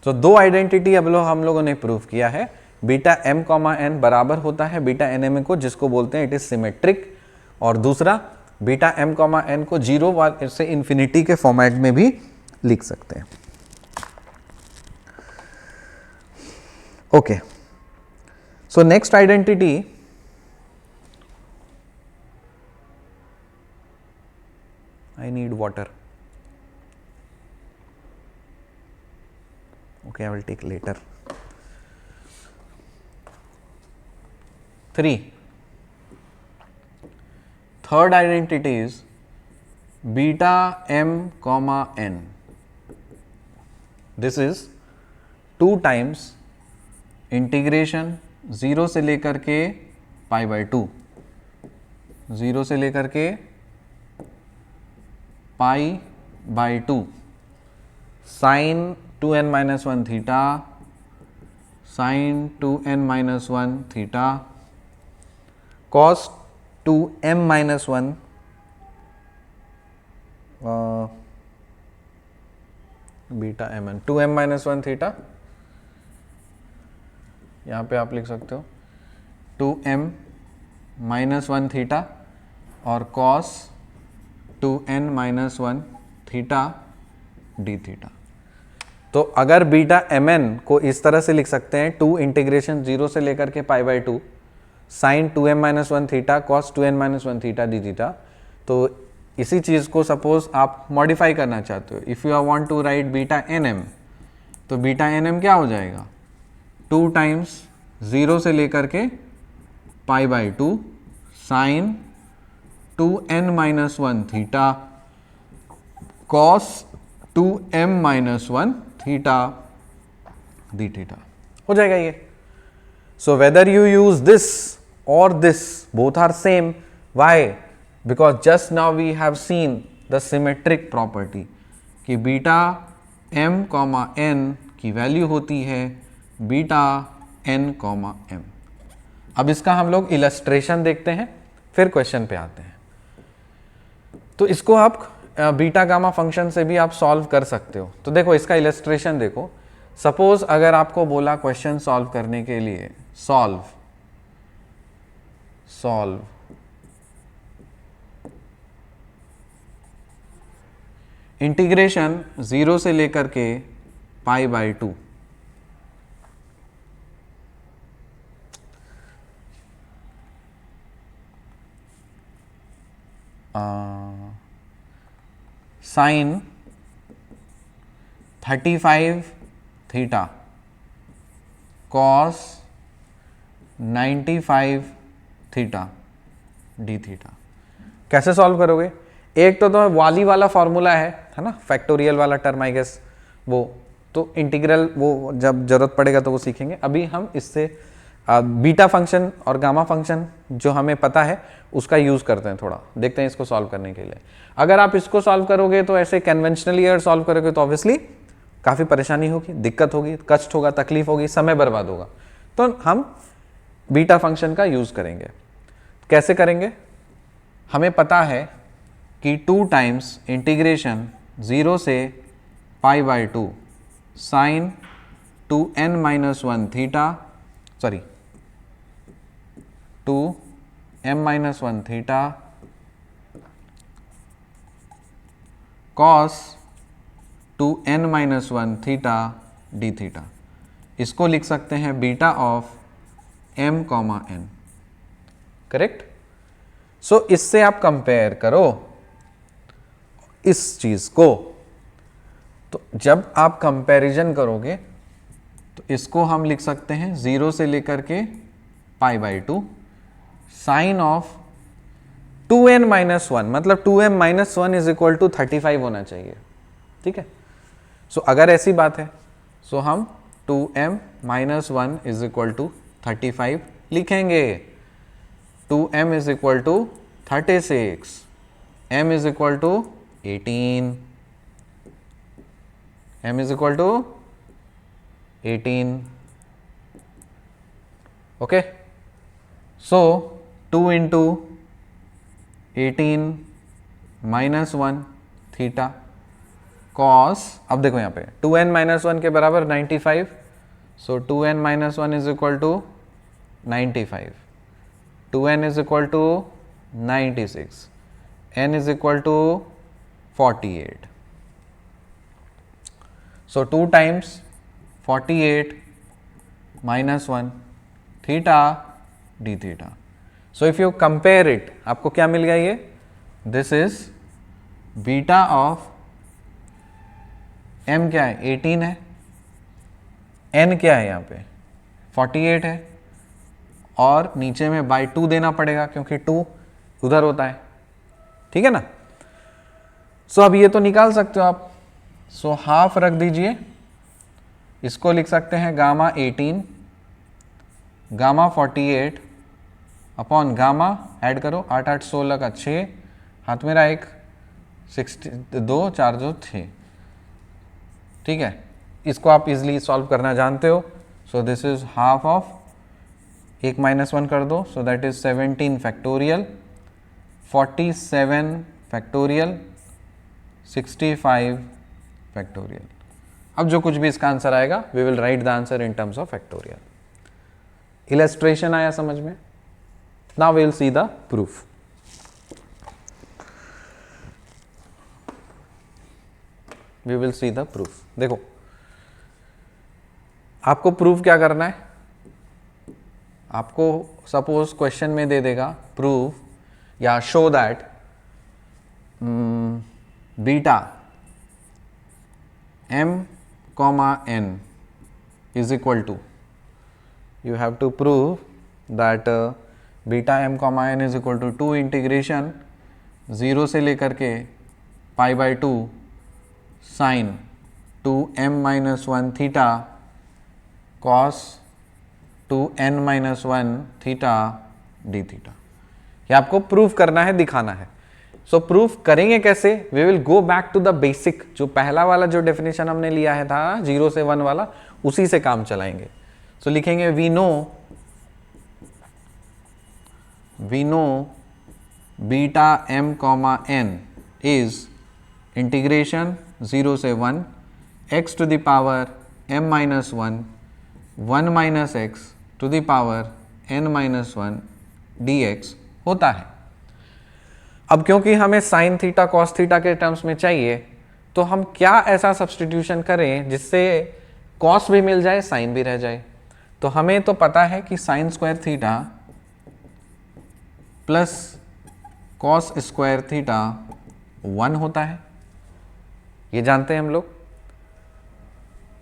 तो दो आइडेंटिटी अब हम लोगों ने प्रूव किया है, बीटा m कॉमा n बराबर होता है बीटा nm को, जिसको बोलते हैं इट इज सिमेट्रिक, और दूसरा बीटा m कॉमा n को 0 से इंफिनिटी के फॉर्मेट में भी लिख सकते हैं। Okay, so next identity, I need water, okay, I will take later. 3, third identity is beta m comma n. This is 2 times integration 0 से लेकर के π/2, 0 से लेकर के π/2 sine 2n-1 theta, sine 2n-1 theta, cos 2m-1 beta mn 2m-1 theta, यहाँ पे आप लिख सकते हो 2m-1 थीटा और cos 2n-1 theta D theta. तो अगर बीटा mn को इस तरह से लिख सकते हैं, 2 इंटीग्रेशन 0 से लेकर के π/2 sine 2m-1 theta cos 2n-1 theta D theta, तो इसी चीज़ को सपोज आप मॉडिफाई करना चाहते हो, if you want to write beta nm, तो बीटा nm क्या हो जाएगा, 2 टाइम्स 0 से लेकर के π/2 sine 2n-1 theta cos 2m-1 theta D theta हो जाएगा ये। So whether you use this और this, both are same, why, because just now we have seen the symmetric property कि बीटा m कॉमा n की value होती है beta n comma m। अब इसका हम लोग इलस्ट्रेशन देखते हैं, फिर क्वेश्चन पे आते हैं। तो इसको आप बीटा गामा फंक्शन से भी आप सॉल्व कर सकते हो। तो देखो इसका इलस्ट्रेशन देखो, सपोज अगर आपको बोला क्वेश्चन सॉल्व करने के लिए सॉल्व इंटीग्रेशन 0 से लेकर के π/2, sine 35 theta cos 95 theta D theta. कैसे सॉल्व करोगे? एक तो वाली वाला फॉर्मूला है ना, फैक्टोरियल वाला टर्म आई गेस, वो तो इंटीग्रल वो जब जरूरत पड़ेगा तो वो सीखेंगे। अभी हम इससे बीटा फंक्शन और गामा फंक्शन जो हमें पता है उसका यूज करते हैं, थोड़ा देखते हैं इसको सॉल्व करने के लिए। अगर आप इसको सॉल्व करोगे तो ऐसे कन्वेंशनली अगर सॉल्व करोगे तो ऑब्वियसली काफ़ी परेशानी होगी, दिक्कत होगी, कष्ट होगा, तकलीफ होगी, समय बर्बाद होगा। तो हम बीटा फंक्शन का यूज करेंगे। कैसे करेंगे? हमें पता है कि 2 टाइम्स इंटीग्रेशन 0 से π/2 sine 2n-1 theta, sorry 2m-1 theta cos 2n-1 theta D theta. इसको लिख सकते हैं beta of m, n। Correct? So इससे आप कंपेयर करो इस चीज को, तो जब आप कंपैरिजन करोगे तो इसको हम लिख सकते हैं 0 से लेकर के π/2 साइन ऑफ 2n-1, मतलब 2m-1 इज इक्वल टू 35 होना चाहिए। ठीक है? सो अगर ऐसी बात है सो हम 2m-1 इज इक्वल टू 35 लिखेंगे। 2m is equal to 36, m is equal to 18, m is equal to 18। Okay, so 2 into 18-1 theta cos, अब देखो यहाँ पे 2n-1 के बराबर 95, so 2n-1 is equal to 95, 2n is equal to 96, n is equal to 48। So 2 times 48-1 theta D theta. So if you compare it, आपको क्या मिल गया? ये this is beta of m क्या है? 18 है, n क्या है यहाँ पे? 48 है, और नीचे में बाई 2 देना पड़ेगा क्योंकि 2 उधर होता है। ठीक है ना? सो अब ये तो निकाल सकते हो आप। सो हाफ रख दीजिए, इसको लिख सकते हैं gamma 18 gamma 48 upon gamma, add करो 8 8 16 का 6, हाथ मेरा 1 2 4 2 6। ठीक है? इसको आप इजिली सॉल्व करना जानते हो। So this is half of 1 -1 कर दो, so that is 17 factorial, 47 factorial, 65 factorial. अब जो कुछ भी इसका आंसर आएगा we will write the answer in terms of factorial. Illustration आया समझ में? Now we will see the proof. We will see the proof. देखो, आपको प्रूफ क्या करना है? आपको सपोज क्वेश्चन में दे देगा प्रूफ या show that beta m, n is equal to, you have to prove that beta m, n is equal to 2 integration 0 से लेकर के π/2 sine 2m-1 theta cos 2n-1 theta D theta. ये आपको proof करना है, दिखाना है। सो प्रूफ करेंगे कैसे? We will go back to the basic, जो पहला वाला जो डेफिनेशन हमने लिया है था 0 से 1 वाला, उसी से काम चलाएंगे। सो लिखेंगे we know beta m, n is integration 0 से 1 x to the power m-1 1 - x to the power n-1 dx होता है। अब क्योंकि हमें साइन थीटा कॉस थीटा के टर्म्स में चाहिए, तो हम क्या ऐसा सब्स्टिट्यूशन करें जिससे कॉस भी मिल जाए, साइन भी रह जाए। तो हमें तो पता है कि sine square theta plus cos square theta 1 होता है। ये जानते हैं हम लोग।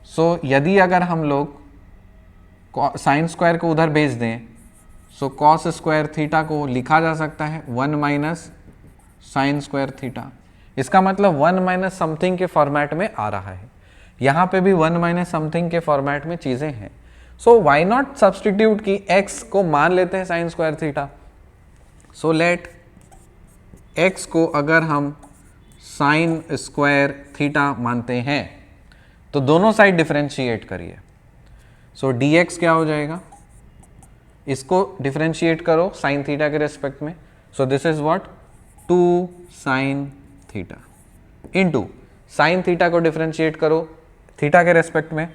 सो यदि अगर हम लोग साइन स्क्वायर को उधर भेज दें, सो कॉस स्क्वायर थीटा को लिखा जा सकता है 1 माइनस साइन स्क्वायर थीटा। इसका मतलब 1 माइनस समथिंग के फॉर्मेट में आ रहा है, यहाँ पे भी 1 माइनस समथिंग के फॉर्मेट में चीज़ें हैं। सो वाई नॉट सब्सटीट्यूट की x को मान लेते हैं साइन स्क्वायर थीटा। सो लेट x को अगर हम साइन स्क्वायर थीटा मानते हैं तो दोनों साइड डिफरेंशिएट करिए। सो dx क्या हो जाएगा, इसको डिफरेंशिएट करो साइन थीटा के रेस्पेक्ट में। सो this is what 2 sine theta into sine theta को डिफरेंशिएट करो थीटा के रेस्पेक्ट में,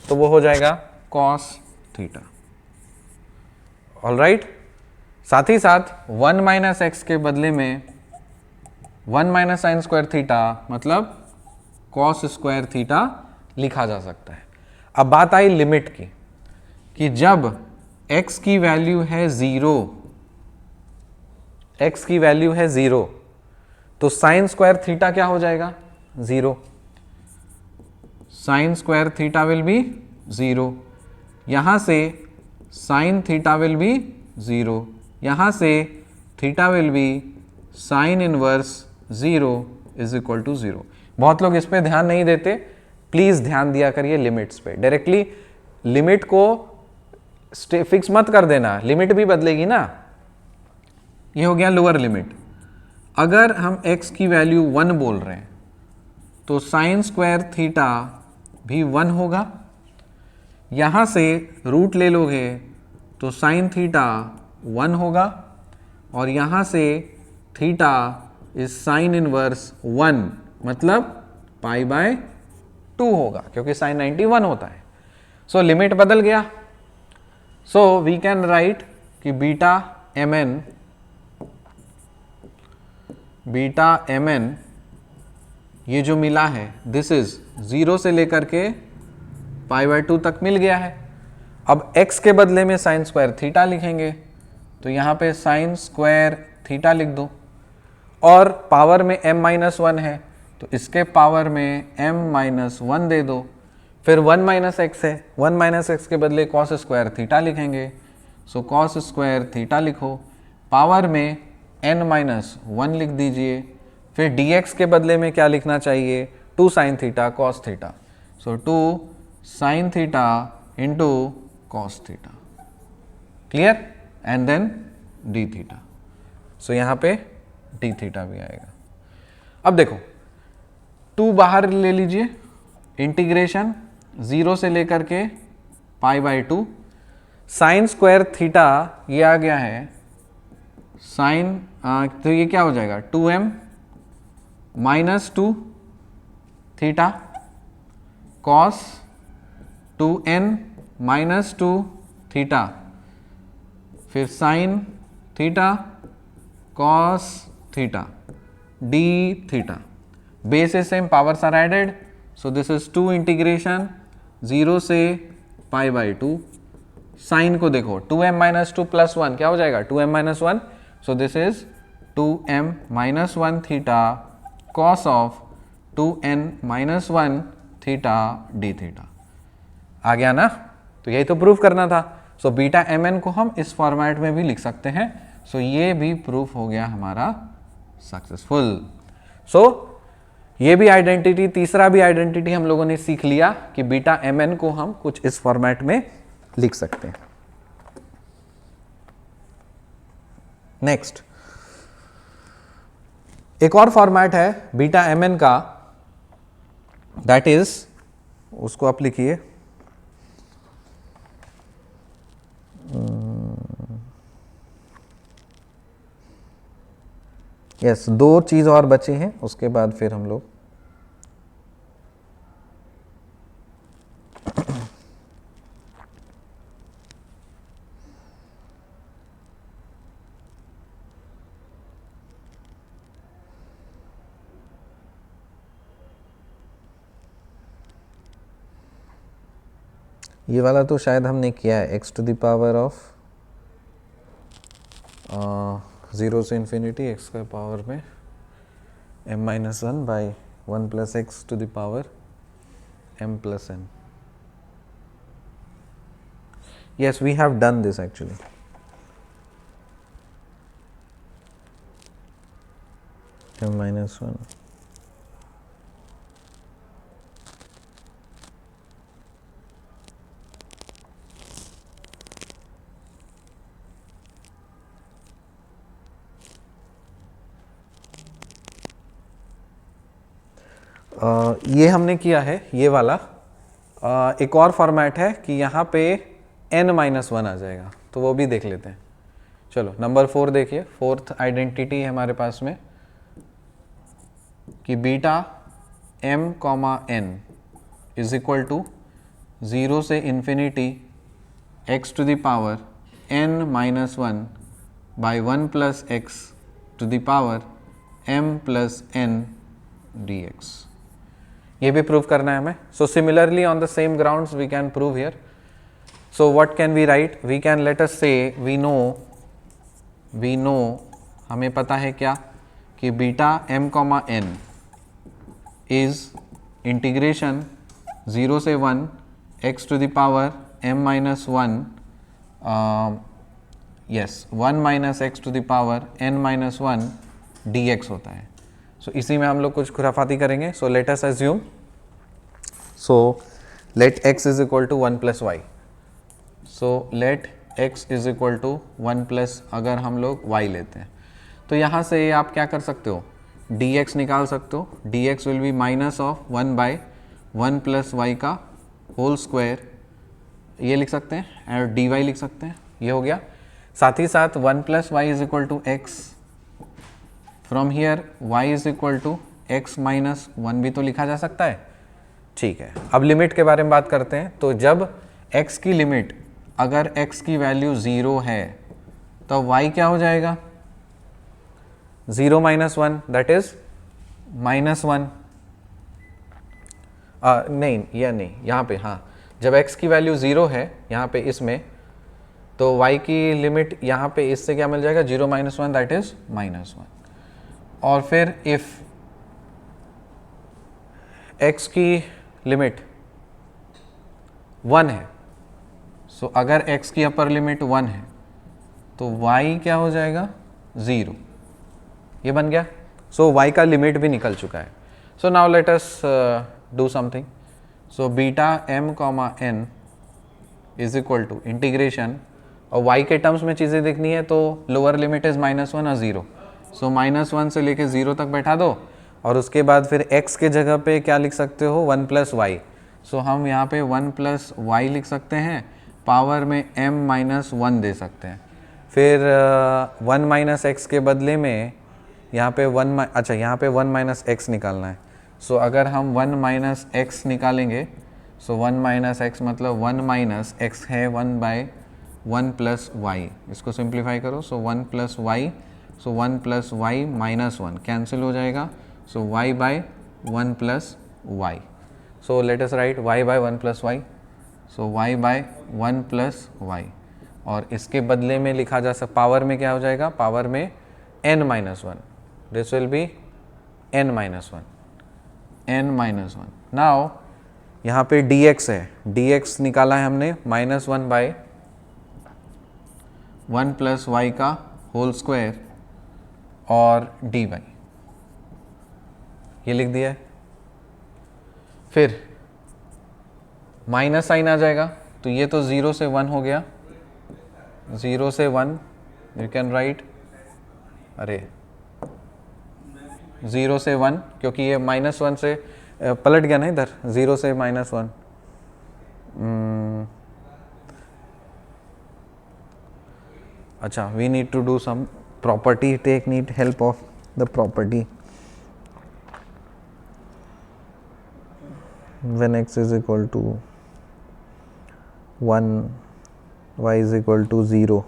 तो वो हो जाएगा कॉस थीटा। ऑलराइट, साथ ही साथ 1 माइनस एक्स के बदले में 1 माइनस साइन स्क्वायर थीटा मतलब कॉस स्क्वायर थीटा लिखा जा सकता है। अब बात आई लिमिट की, कि जब x की वैल्यू है 0, x की वैल्यू है 0, तो साइन स्क्वायर थीटा क्या हो जाएगा 0, sine square theta will B 0, यहां से साइन थीटा विल बी 0, यहां से theta will be sine inverse 0 is equal to 0। बहुत लोग इस पे ध्यान नहीं देते, प्लीज ध्यान दिया करिए लिमिट्स पे। डायरेक्टली लिमिट को फिक्स मत कर देना, लिमिट भी बदलेगी ना। ये हो गया लोअर लिमिट। अगर हम x की वैल्यू 1 बोल रहे हैं तो साइन स्क्वायर थीटा भी 1 होगा, यहां से रूट ले लोगे तो साइन थीटा 1 होगा, और यहां से थीटा इज साइन इनवर्स 1 मतलब पाई बाय 2 होगा, क्योंकि साइन 90 1 होता है। सो लिमिट बदल गया। सो वी कैन राइट कि बीटा एम एन ये जो मिला है दिस इज 0 से लेकर के पाई बाय 2 तक मिल गया है। अब x के बदले में साइन स्क्वायर थीटा लिखेंगे, तो यहाँ पे साइन स्क्वायर थीटा लिख दो, और पावर में m माइनस 1 है तो इसके पावर में m माइनस 1 दे दो। फिर 1 माइनस एक्स है, 1 माइनस एक्स के बदले कॉस स्क्वायर थीटा लिखेंगे, सो कॉस स्क्वायर थीटा लिखो, पावर में n माइनस 1 लिख दीजिए। फिर dx के बदले में क्या लिखना चाहिए 2 sine theta cos theta, so 2 sine theta into cos theta, clear, and then D theta. So यहाँ पे डी थीटा भी आएगा। अब देखो 2 बाहर ले लीजिए, इंटीग्रेशन 0 से लेकर के pi by 2, sine square theta ये आ गया है साइन, तो ये क्या हो जाएगा 2m minus 2 theta cos 2n minus 2 theta, फिर sine theta cos theta D theta. Base is same, powers are added, so this is 2 integration 0 से पाई बाई 2। साइन को देखो 2m माइनस 2 प्लस 1 क्या हो जाएगा 2m minus 1, so this is 2m minus 1 theta cos of 2n minus 1 theta D theta. आ गया ना, तो यही तो प्रूफ करना था। सो बीटा एम एन को हम इस फॉर्मेट में भी लिख सकते हैं। सो ये भी प्रूफ हो गया हमारा सक्सेसफुल। सो ये भी आइडेंटिटी, तीसरा भी आइडेंटिटी हम लोगों ने सीख लिया कि बीटा एम एन को हम कुछ इस फॉर्मेट में लिख सकते हैं। नेक्स्ट एक और फॉर्मेट है बीटा एम एन का, दैट इज, उसको आप लिखिए यस, 2 चीज और बची हैं, उसके बाद फिर हम लोग ये वाला तो शायद हमने किया है, x to the power of 0 से इन्फिनिटी x के पावर में m minus 1 by 1 plus x to the power m plus n. Yes, we have done this actually. M minus 1. ये हमने किया है, ये वाला। एक और फॉर्मेट है कि यहाँ पे n माइनस वन आ जाएगा, तो वो भी देख लेते हैं। चलो नंबर 4 देखिए, फोर्थ आइडेंटिटी है हमारे पास में कि beta m comma n is equal to 0 से infinity x to the power n minus 1 by 1 plus x to the power m plus n dx। ये भी प्रूव करना है हमें। So similarly on the same grounds we can prove here. So what can we write? We can let us say we know हमें पता है क्या कि beta m comma n is integration 0 से 1 x to the power m minus 1 1 minus x to the power n minus 1 dx होता है। सो इसी में हम लोग कुछ खुराफाती करेंगे। So let us assume, so let x is equal to 1 plus y. So let x is equal to 1 plus, अगर हम लोग y लेते हैं तो यहाँ से आप क्या कर सकते हो, dx निकाल सकते हो। dx will be minus of 1 by 1 plus y का होल स्क्वायर, ये लिख सकते हैं, और dy लिख सकते हैं, ये हो गया। साथ ही साथ 1 plus y is equal to x, from here y is equal to x minus 1 भी तो लिखा जा सकता है। ठीक है, अब लिमिट के बारे में बात करते हैं। तो जब x की लिमिट, अगर x की वैल्यू 0 है तो y क्या हो जाएगा? 0 माइनस 1 दैट इज माइनस 1। नहीं, यह नहीं, यहाँ पे हाँ, जब x की वैल्यू 0 है यहाँ पे इसमें, तो y की लिमिट यहाँ पे इससे क्या मिल जाएगा? 0 माइनस 1 दैट इज माइनस 1। और फिर इफ x की लिमिट 1 है, सो अगर x की अपर लिमिट 1 है तो y क्या हो जाएगा? 0। ये बन गया। सो y का लिमिट भी निकल चुका है। So now let us do something. So beta m comma n is equal to integration, और y के टर्म्स में चीज़ें देखनी है तो लोअर लिमिट इज माइनस 1 और 0। सो माइनस 1 से लेके 0 तक बैठा दो, और उसके बाद फिर x के जगह पे क्या लिख सकते हो? 1 प्लस वाई। सो हम यहाँ पे 1 प्लस वाई लिख सकते हैं, पावर में m माइनस 1 दे सकते हैं। फिर 1 माइनस एक्स के बदले में यहाँ पे 1, अच्छा यहाँ पे 1 माइनस एक्स निकालना है। सो अगर हम 1 माइनस एक्स निकालेंगे, सो 1 माइनस एक्स मतलब 1 माइनस एक्स है 1 बाई 1 प्लस वाई। इसको सिंप्लीफाई करो, so 1 plus y, so 1 plus y minus 1 cancel हो जाएगा, so y by 1 plus y. So let us write y by 1 plus y, so y by 1 plus y, और इसके बदले में लिखा जा सकता, पावर में क्या हो जाएगा? पावर में n minus 1, this will B n minus 1, n minus 1। Now यहाँ पे dx है, dx निकाला है हमने माइनस 1 बाई 1 प्लस वाई का होल स्क्वायर और dy, ये लिख दिया है। फिर माइनस साइन आ जाएगा, तो ये तो 0 से 1 हो गया, 0 से 1 यू कैन राइट, अरे 0 से 1, क्योंकि ये माइनस 1 से पलट गया ना इधर, 0 से माइनस 1। अच्छा, we need to do some property, take need help of the property. when x is equal to 1, y is equal to 0,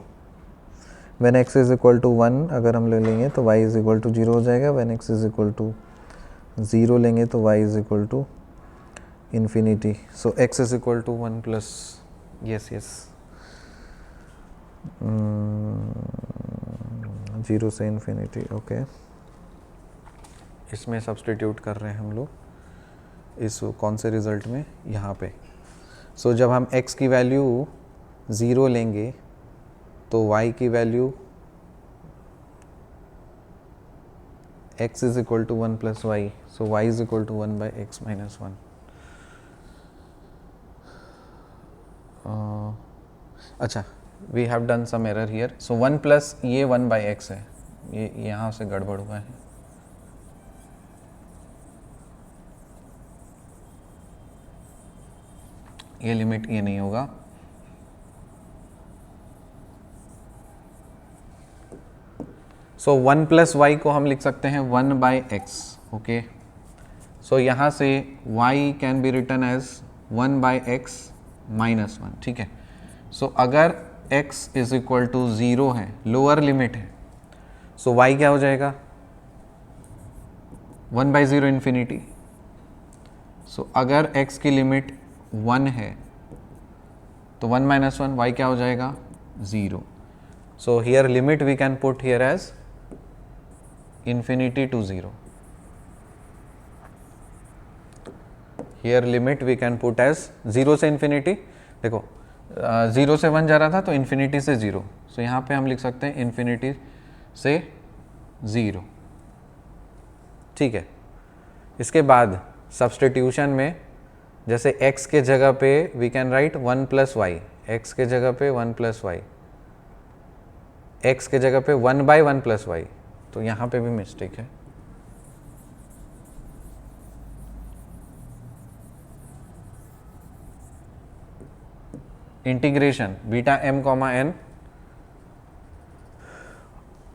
when x is equal to 1 अगर हम ले लेंगे तो y is equal to 0 हो जाएगा, when x is equal to 0 लेंगे तो y is equal to infinity, so x is equal to 1 plus, yes 0 से infinity, okay, इसमें सब्सटीट्यूट कर रहे हैं हम लोग इस कौन से रिज़ल्ट में, यहाँ पे। सो जब हम x की वैल्यू 0 लेंगे तो y की value x is equal to 1 plus y, so y is equal to 1 by x minus 1। अच्छा, we have done some error here, so 1 plus ये 1 बाई एक्स है, ये यहाँ से गड़बड़ हुआ है। ये लिमिट ये नहीं होगा, सो 1 प्लस वाई को हम लिख सकते हैं 1 बाई एक्स, ओके। सो यहाँ से y can be written as 1 by x minus 1, ठीक है। सो अगर x इज इक्वल टू 0 है, लोअर लिमिट है, सो y क्या हो जाएगा 1 बाई 0 इन्फिनिटी। सो अगर x की लिमिट 1 है तो 1 माइनस 1, y क्या हो जाएगा 0। So here limit we can put here as infinity to 0. Here limit we can put as 0 से infinity, देखो 0 से 1 जा रहा था तो infinity से 0, so यहाँ पे हम लिख सकते हैं infinity से 0, ठीक है। इसके बाद substitution में जैसे x के जगह पे we can write 1 plus y, x के जगह पे 1 plus y, x के जगह पे 1 by 1 plus y, तो यहाँ पे भी मिस्टेक है। Integration beta m comma n,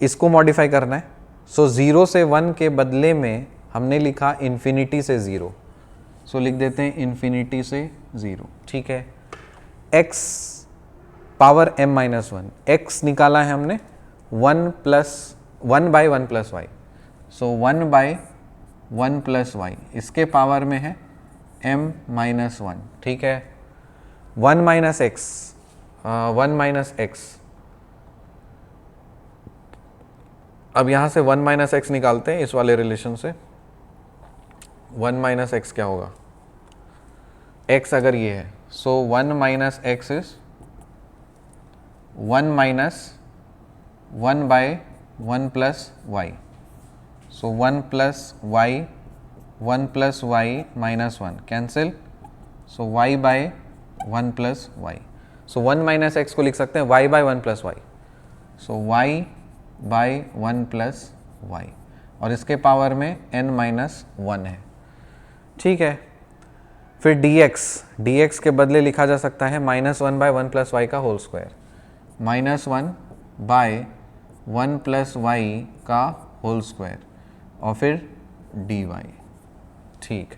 इसको मॉडिफाई करना है। सो 0 से 1 के बदले में हमने लिखा इन्फिनिटी से 0, सो लिख देते हैं इन्फिनिटी से 0, ठीक है। x power m minus 1, x निकाला है हमने 1 by 1 plus y, so 1 by 1 plus y, इसके पावर में है m माइनस 1, ठीक है। 1 माइनस एक्स, 1 माइनस एक्स, अब यहाँ से 1 माइनस एक्स निकालते हैं इस वाले रिलेशन से। 1 माइनस एक्स क्या होगा, x अगर ये है, so 1 minus x is 1 minus 1 by 1 plus y, so 1 plus y, 1 plus y minus 1 cancel, so y by 1 plus y, so 1 minus x को लिख सकते हैं y by 1 plus y, so y by 1 plus y, और इसके power में n minus 1 है, ठीक है। फिर dx के बदले लिखा जा सकता है -1 बाई 1 प्लस वाई का whole square, -1 by 1 plus y का होल स्क्वायर, और फिर dy, ठीक।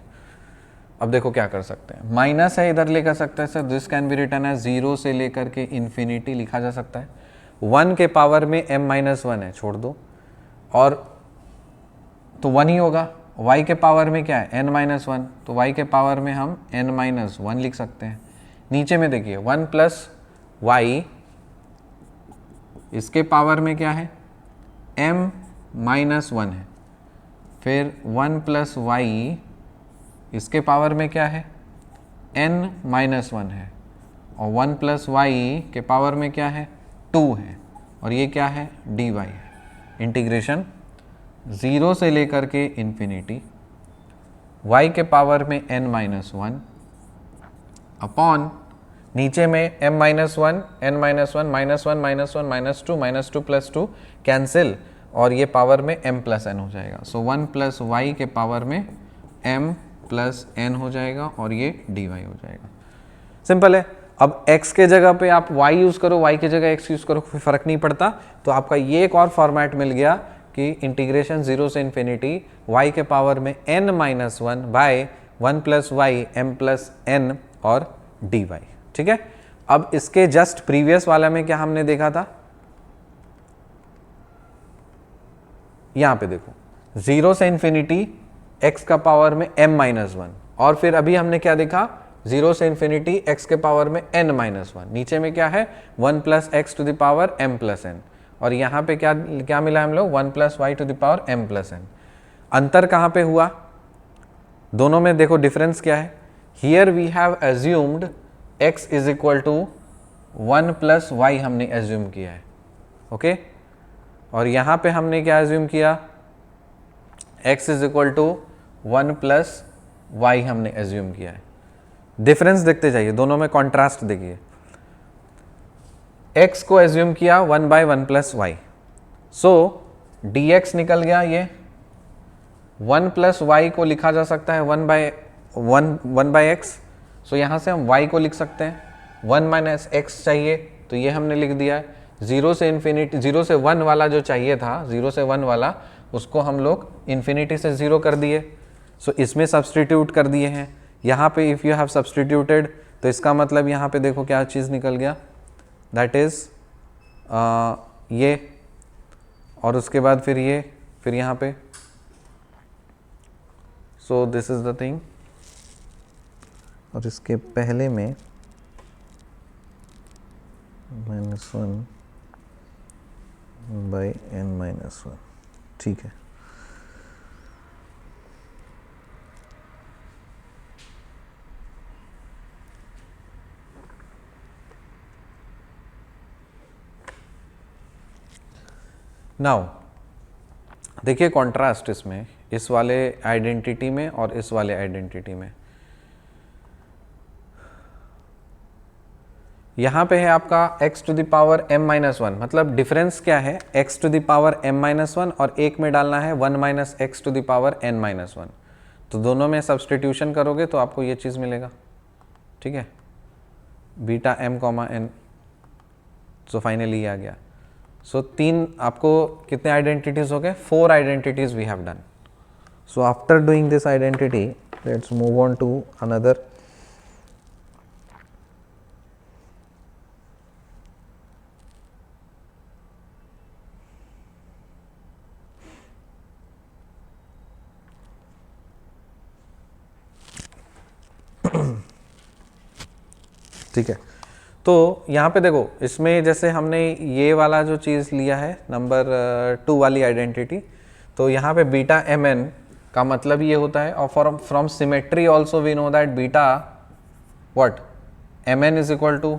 अब देखो क्या कर सकते हैं, माइनस है इधर लेकर सकते हैं sir, this can be written है 0 से लेकर के इन्फिनिटी लिखा जा सकता है। 1 के पावर में m माइनस 1 है, छोड़ दो, और तो 1 ही होगा। y के पावर में क्या है n माइनस 1, तो y के पावर में हम n माइनस 1 लिख सकते हैं। नीचे में देखिए 1 प्लस वाई, इसके पावर में क्या है m माइनस 1 है, फिर 1 प्लस वाई, इसके पावर में क्या है n माइनस 1 है, और 1 प्लस वाई के पावर में क्या है 2 है, और ये क्या है dy है। इंटीग्रेशन 0 से लेकर के इन्फिनिटी y के पावर में n माइनस 1 अपॉन नीचे में m minus 1, n minus 1, minus 1, minus 1, minus 2 plus 2 cancel, और ये पावर में m प्लस n हो जाएगा। सो 1 प्लस वाई के पावर में m प्लस n हो जाएगा, और ये dy हो जाएगा। सिंपल है। अब x के जगह पे आप y यूज़ करो, y के जगह x यूज़ करो, कोई फ़र्क नहीं पड़ता। तो आपका ये एक और फॉर्मेट मिल गया कि इंटीग्रेशन 0 से इन्फिनिटी y के पावर में n minus 1 by 1 plus y m plus n और dy, ठीक है। अब इसके जस्ट प्रीवियस वाला में क्या हमने देखा था, यहां पे देखो 0 से इन्फिनिटी x का पावर में m माइनस 1, और फिर अभी हमने क्या देखा 0 से इन्फिनिटी x के पावर में n माइनस 1, नीचे में क्या है 1 plus x to the power m plus n, और यहाँ पे क्या मिला हम लोग 1 plus y to the power m plus n। अंतर कहाँ पे हुआ, दोनों में देखो डिफरेंस क्या है। Here we have assumed x is equal to 1 plus y हमने एज्यूम किया है, ओके। और यहाँ पे हमने क्या एज्यूम किया, x is equal to 1 plus y हमने एज्यूम किया है। डिफरेंस देखते जाइए, दोनों में कॉन्ट्रास्ट देखिए। x को एज्यूम किया 1 by 1 plus y, so dx निकल गया, ये 1 प्लस वाई को लिखा जा सकता है 1 बाय एक्स, सो यहाँ से हम y को लिख सकते हैं। 1 माइनस एक्स चाहिए तो ये हमने लिख दिया है। 0 से इन्फिनिटी, 0 से 1 वाला जो चाहिए था, 0 से 1 वाला, उसको हम लोग इन्फिनिटी से 0 कर दिए, सो इसमें सब्सटीट्यूट कर दिए हैं। यहाँ पे इफ़ यू हैव सब्सटीट्यूटेड तो इसका मतलब यहाँ पे देखो क्या चीज़ निकल गया, दैट इज़ ये, और उसके बाद फिर ये, फिर यहाँ पे, सो दिस इज द थिंग। और इसके पहले में -1 बाई n-1, ठीक है। नाउ देखिए कॉन्ट्रास्ट इसमें, इस वाले आइडेंटिटी में और इस वाले आइडेंटिटी में। यहाँ पे है आपका x to the power m-1, मतलब डिफरेंस क्या है, x to the power m-1 और एक में डालना है 1 minus x to the power n-1। तो दोनों में सब्सटीट्यूशन करोगे तो आपको ये चीज़ मिलेगा, ठीक है, beta m comma n। So finally आ गया। सो 3 आपको कितने आइडेंटिटीज हो गए, 4 identities we have done. So after doing this identity let's move on to another. ठीक है, तो यहाँ पे देखो, इसमें जैसे हमने ये वाला जो चीज़ लिया है नंबर 2 वाली आइडेंटिटी, तो यहाँ पे बीटा mn का मतलब ये होता है, और from symmetry also we know that beta what mn is equal to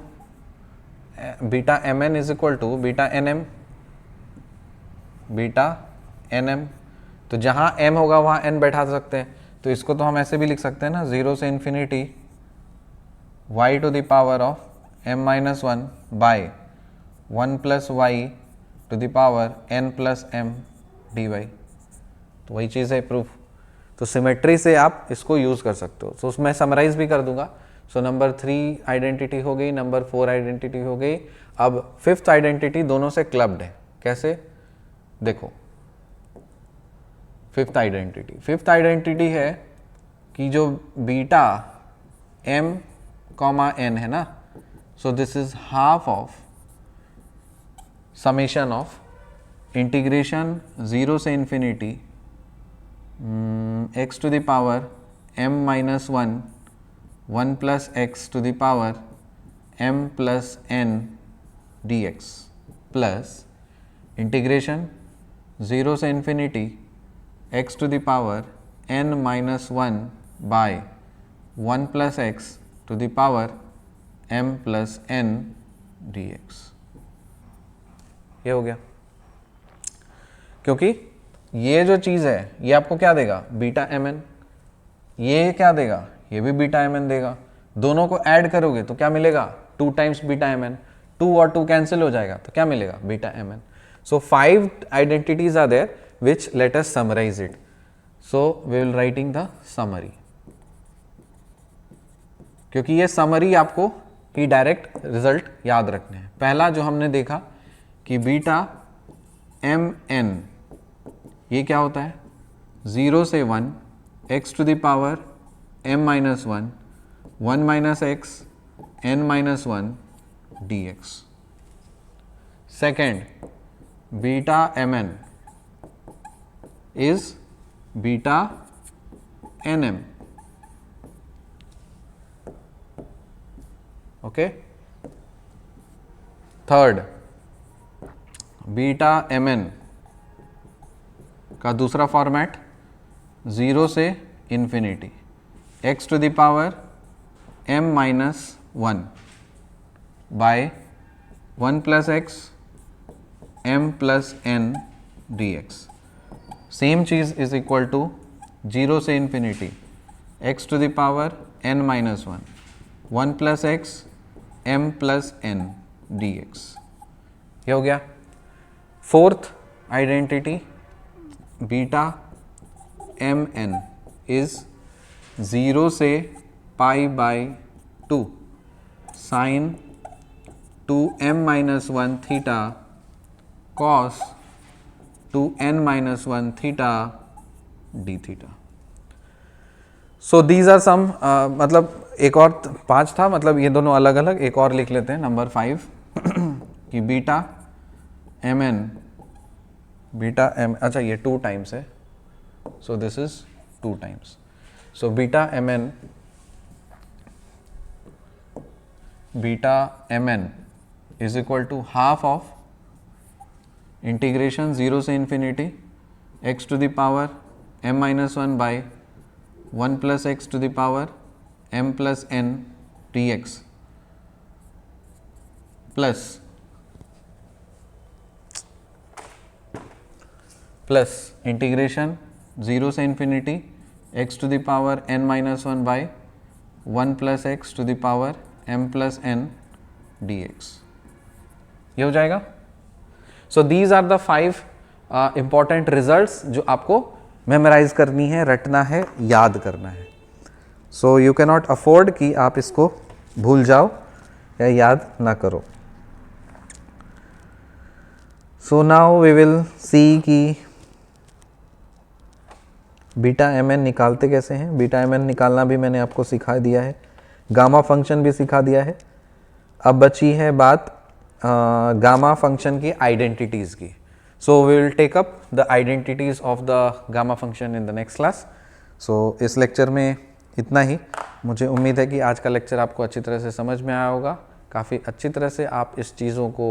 beta mn is equal to beta nm, beta nm। तो जहाँ m होगा वहाँ n बैठा सकते हैं, तो इसको तो हम ऐसे भी लिख सकते हैं ना, 0 से infinity y to the power of m-1 by 1 plus y to the power n plus m dy। तो वही चीज़ है प्रूफ। तो सिमेट्री से आप इसको यूज़ कर सकते हो। तो उसमें समराइज भी कर दूंगा। सो नंबर 3 आइडेंटिटी हो गई, नंबर 4 आइडेंटिटी हो गई। अब 5th आइडेंटिटी दोनों से क्लब्ड है। कैसे देखो, 5th आइडेंटिटी है कि जो बीटा m कॉमा n है ना, so this is half of summation of integration 0 से infinity x to the power m-1 1 plus x to the power m plus n dx plus integration 0 से infinity x to the power n-1 by 1 plus x to the power m plus n dx। ये हो गया, क्योंकि ये जो चीज़ है ये आपको क्या देगा, बीटा mn। ये क्या देगा, ये भी बीटा mn देगा। दोनों को ऐड करोगे तो क्या मिलेगा, 2 टाइम्स बीटा mn। 2 और 2 कैंसिल हो जाएगा तो क्या मिलेगा, beta mn। So 5 identities are there which let us summarize it. So we will writing the summary, क्योंकि ये समरी आपको ही डायरेक्ट रिजल्ट याद रखने हैं। पहला जो हमने देखा कि बीटा mn ये क्या होता है, 0 से 1 x to the power m-1 1 minus x n-1 dx। Second, beta mn is beta nm, okay. Third, beta mn का दूसरा फॉर्मेट 0 से infinity x to the power m minus 1 by 1 plus x m plus n dx. Same चीज़ is equal to 0 से infinity x to the power n minus 1 plus x m plus n dx. ये हो गया. Fourth identity beta M N is 0 से pi by 2 sine 2m minus 1 theta cos 2n minus 1 theta D theta. So these are some, मतलब एक और 5 था, मतलब ये दोनों अलग अलग. एक और लिख लेते हैं नंबर 5 कि beta M N, beta M, अच्छा ये 2 टाइम्स है, so this is 2 times. So beta M N is equal to half of integration 0 से infinity x to the power m minus 1 by 1 plus x to the power m plus n dx plus integration 0 से infinity x to the power n minus 1 by 1 plus x to the power m plus n dx. ये हो जाएगा. So these are the 5 important results जो आपको memorise करनी है, रटना है, याद करना है. So you can not afford कि आप इसको भूल जाओ या याद ना करो. So now we will see कि बीटा एम एन निकालते कैसे हैं. बीटा एम एन निकालना भी मैंने आपको सिखा दिया है, गामा फंक्शन भी सिखा दिया है. अब बची है बात गामा फंक्शन की आइडेंटिटीज़ की. So we will take up the identities of the gamma function in the next class. So इस लेक्चर में इतना ही. मुझे उम्मीद है कि आज का लेक्चर आपको अच्छी तरह से समझ में आया होगा. काफ़ी अच्छी तरह से आप इस चीज़ों को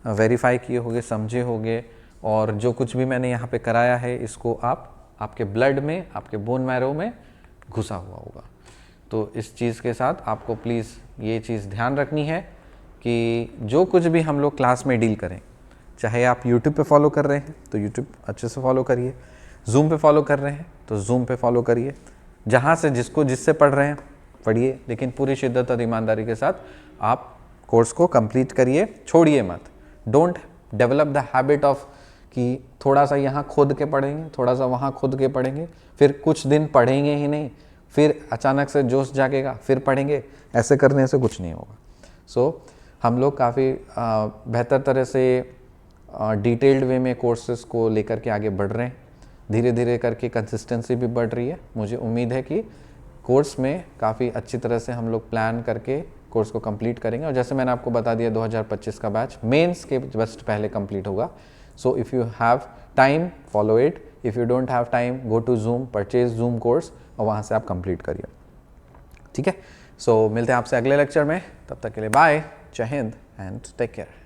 वेरीफाई किए होंगे, समझे होंगे, और जो कुछ भी मैंने यहाँ पे कराया है इसको आपके ब्लड में, आपके बोन मैरो में घुसा हुआ होगा. तो इस चीज़ के साथ आपको प्लीज़ ये चीज़ ध्यान रखनी है कि जो कुछ भी हम लोग क्लास में डील करें, चाहे आप YouTube पे फॉलो कर रहे हैं तो YouTube अच्छे से फॉलो करिए, Zoom पे फॉलो कर रहे हैं तो Zoom पे फॉलो करिए, जहाँ से जिससे पढ़ रहे हैं पढ़िए, लेकिन पूरी शिद्दत और ईमानदारी के साथ आप कोर्स को कंप्लीट करिए, छोड़िए मत. Don't develop the habit of कि थोड़ा सा यहाँ खोद के पढ़ेंगे, थोड़ा सा वहाँ खोद के पढ़ेंगे, फिर कुछ दिन पढ़ेंगे ही नहीं, फिर अचानक से जोश जागेगा, फिर पढ़ेंगे. ऐसे करने से कुछ नहीं होगा. सो हम लोग काफ़ी बेहतर तरह से डिटेल्ड वे में कोर्सेज़ को लेकर के आगे बढ़ रहे हैं. धीरे धीरे करके कंसिस्टेंसी भी बढ़ रही है. मुझे उम्मीद है कि कोर्स में काफ़ी अच्छी तरह से हम लोग प्लान करके कोर्स को कंप्लीट करेंगे. और जैसे मैंने आपको बता दिया 2025 का बैच मेंस के जस्ट पहले कंप्लीट होगा. So if you have time follow it, if you don't have time go to Zoom, purchase Zoom course और वहाँ से आप कंप्लीट करिए. ठीक है. सो मिलते हैं आपसे अगले लेक्चर में. तब तक के लिए बाय, जय हिंद एंड टेक केयर.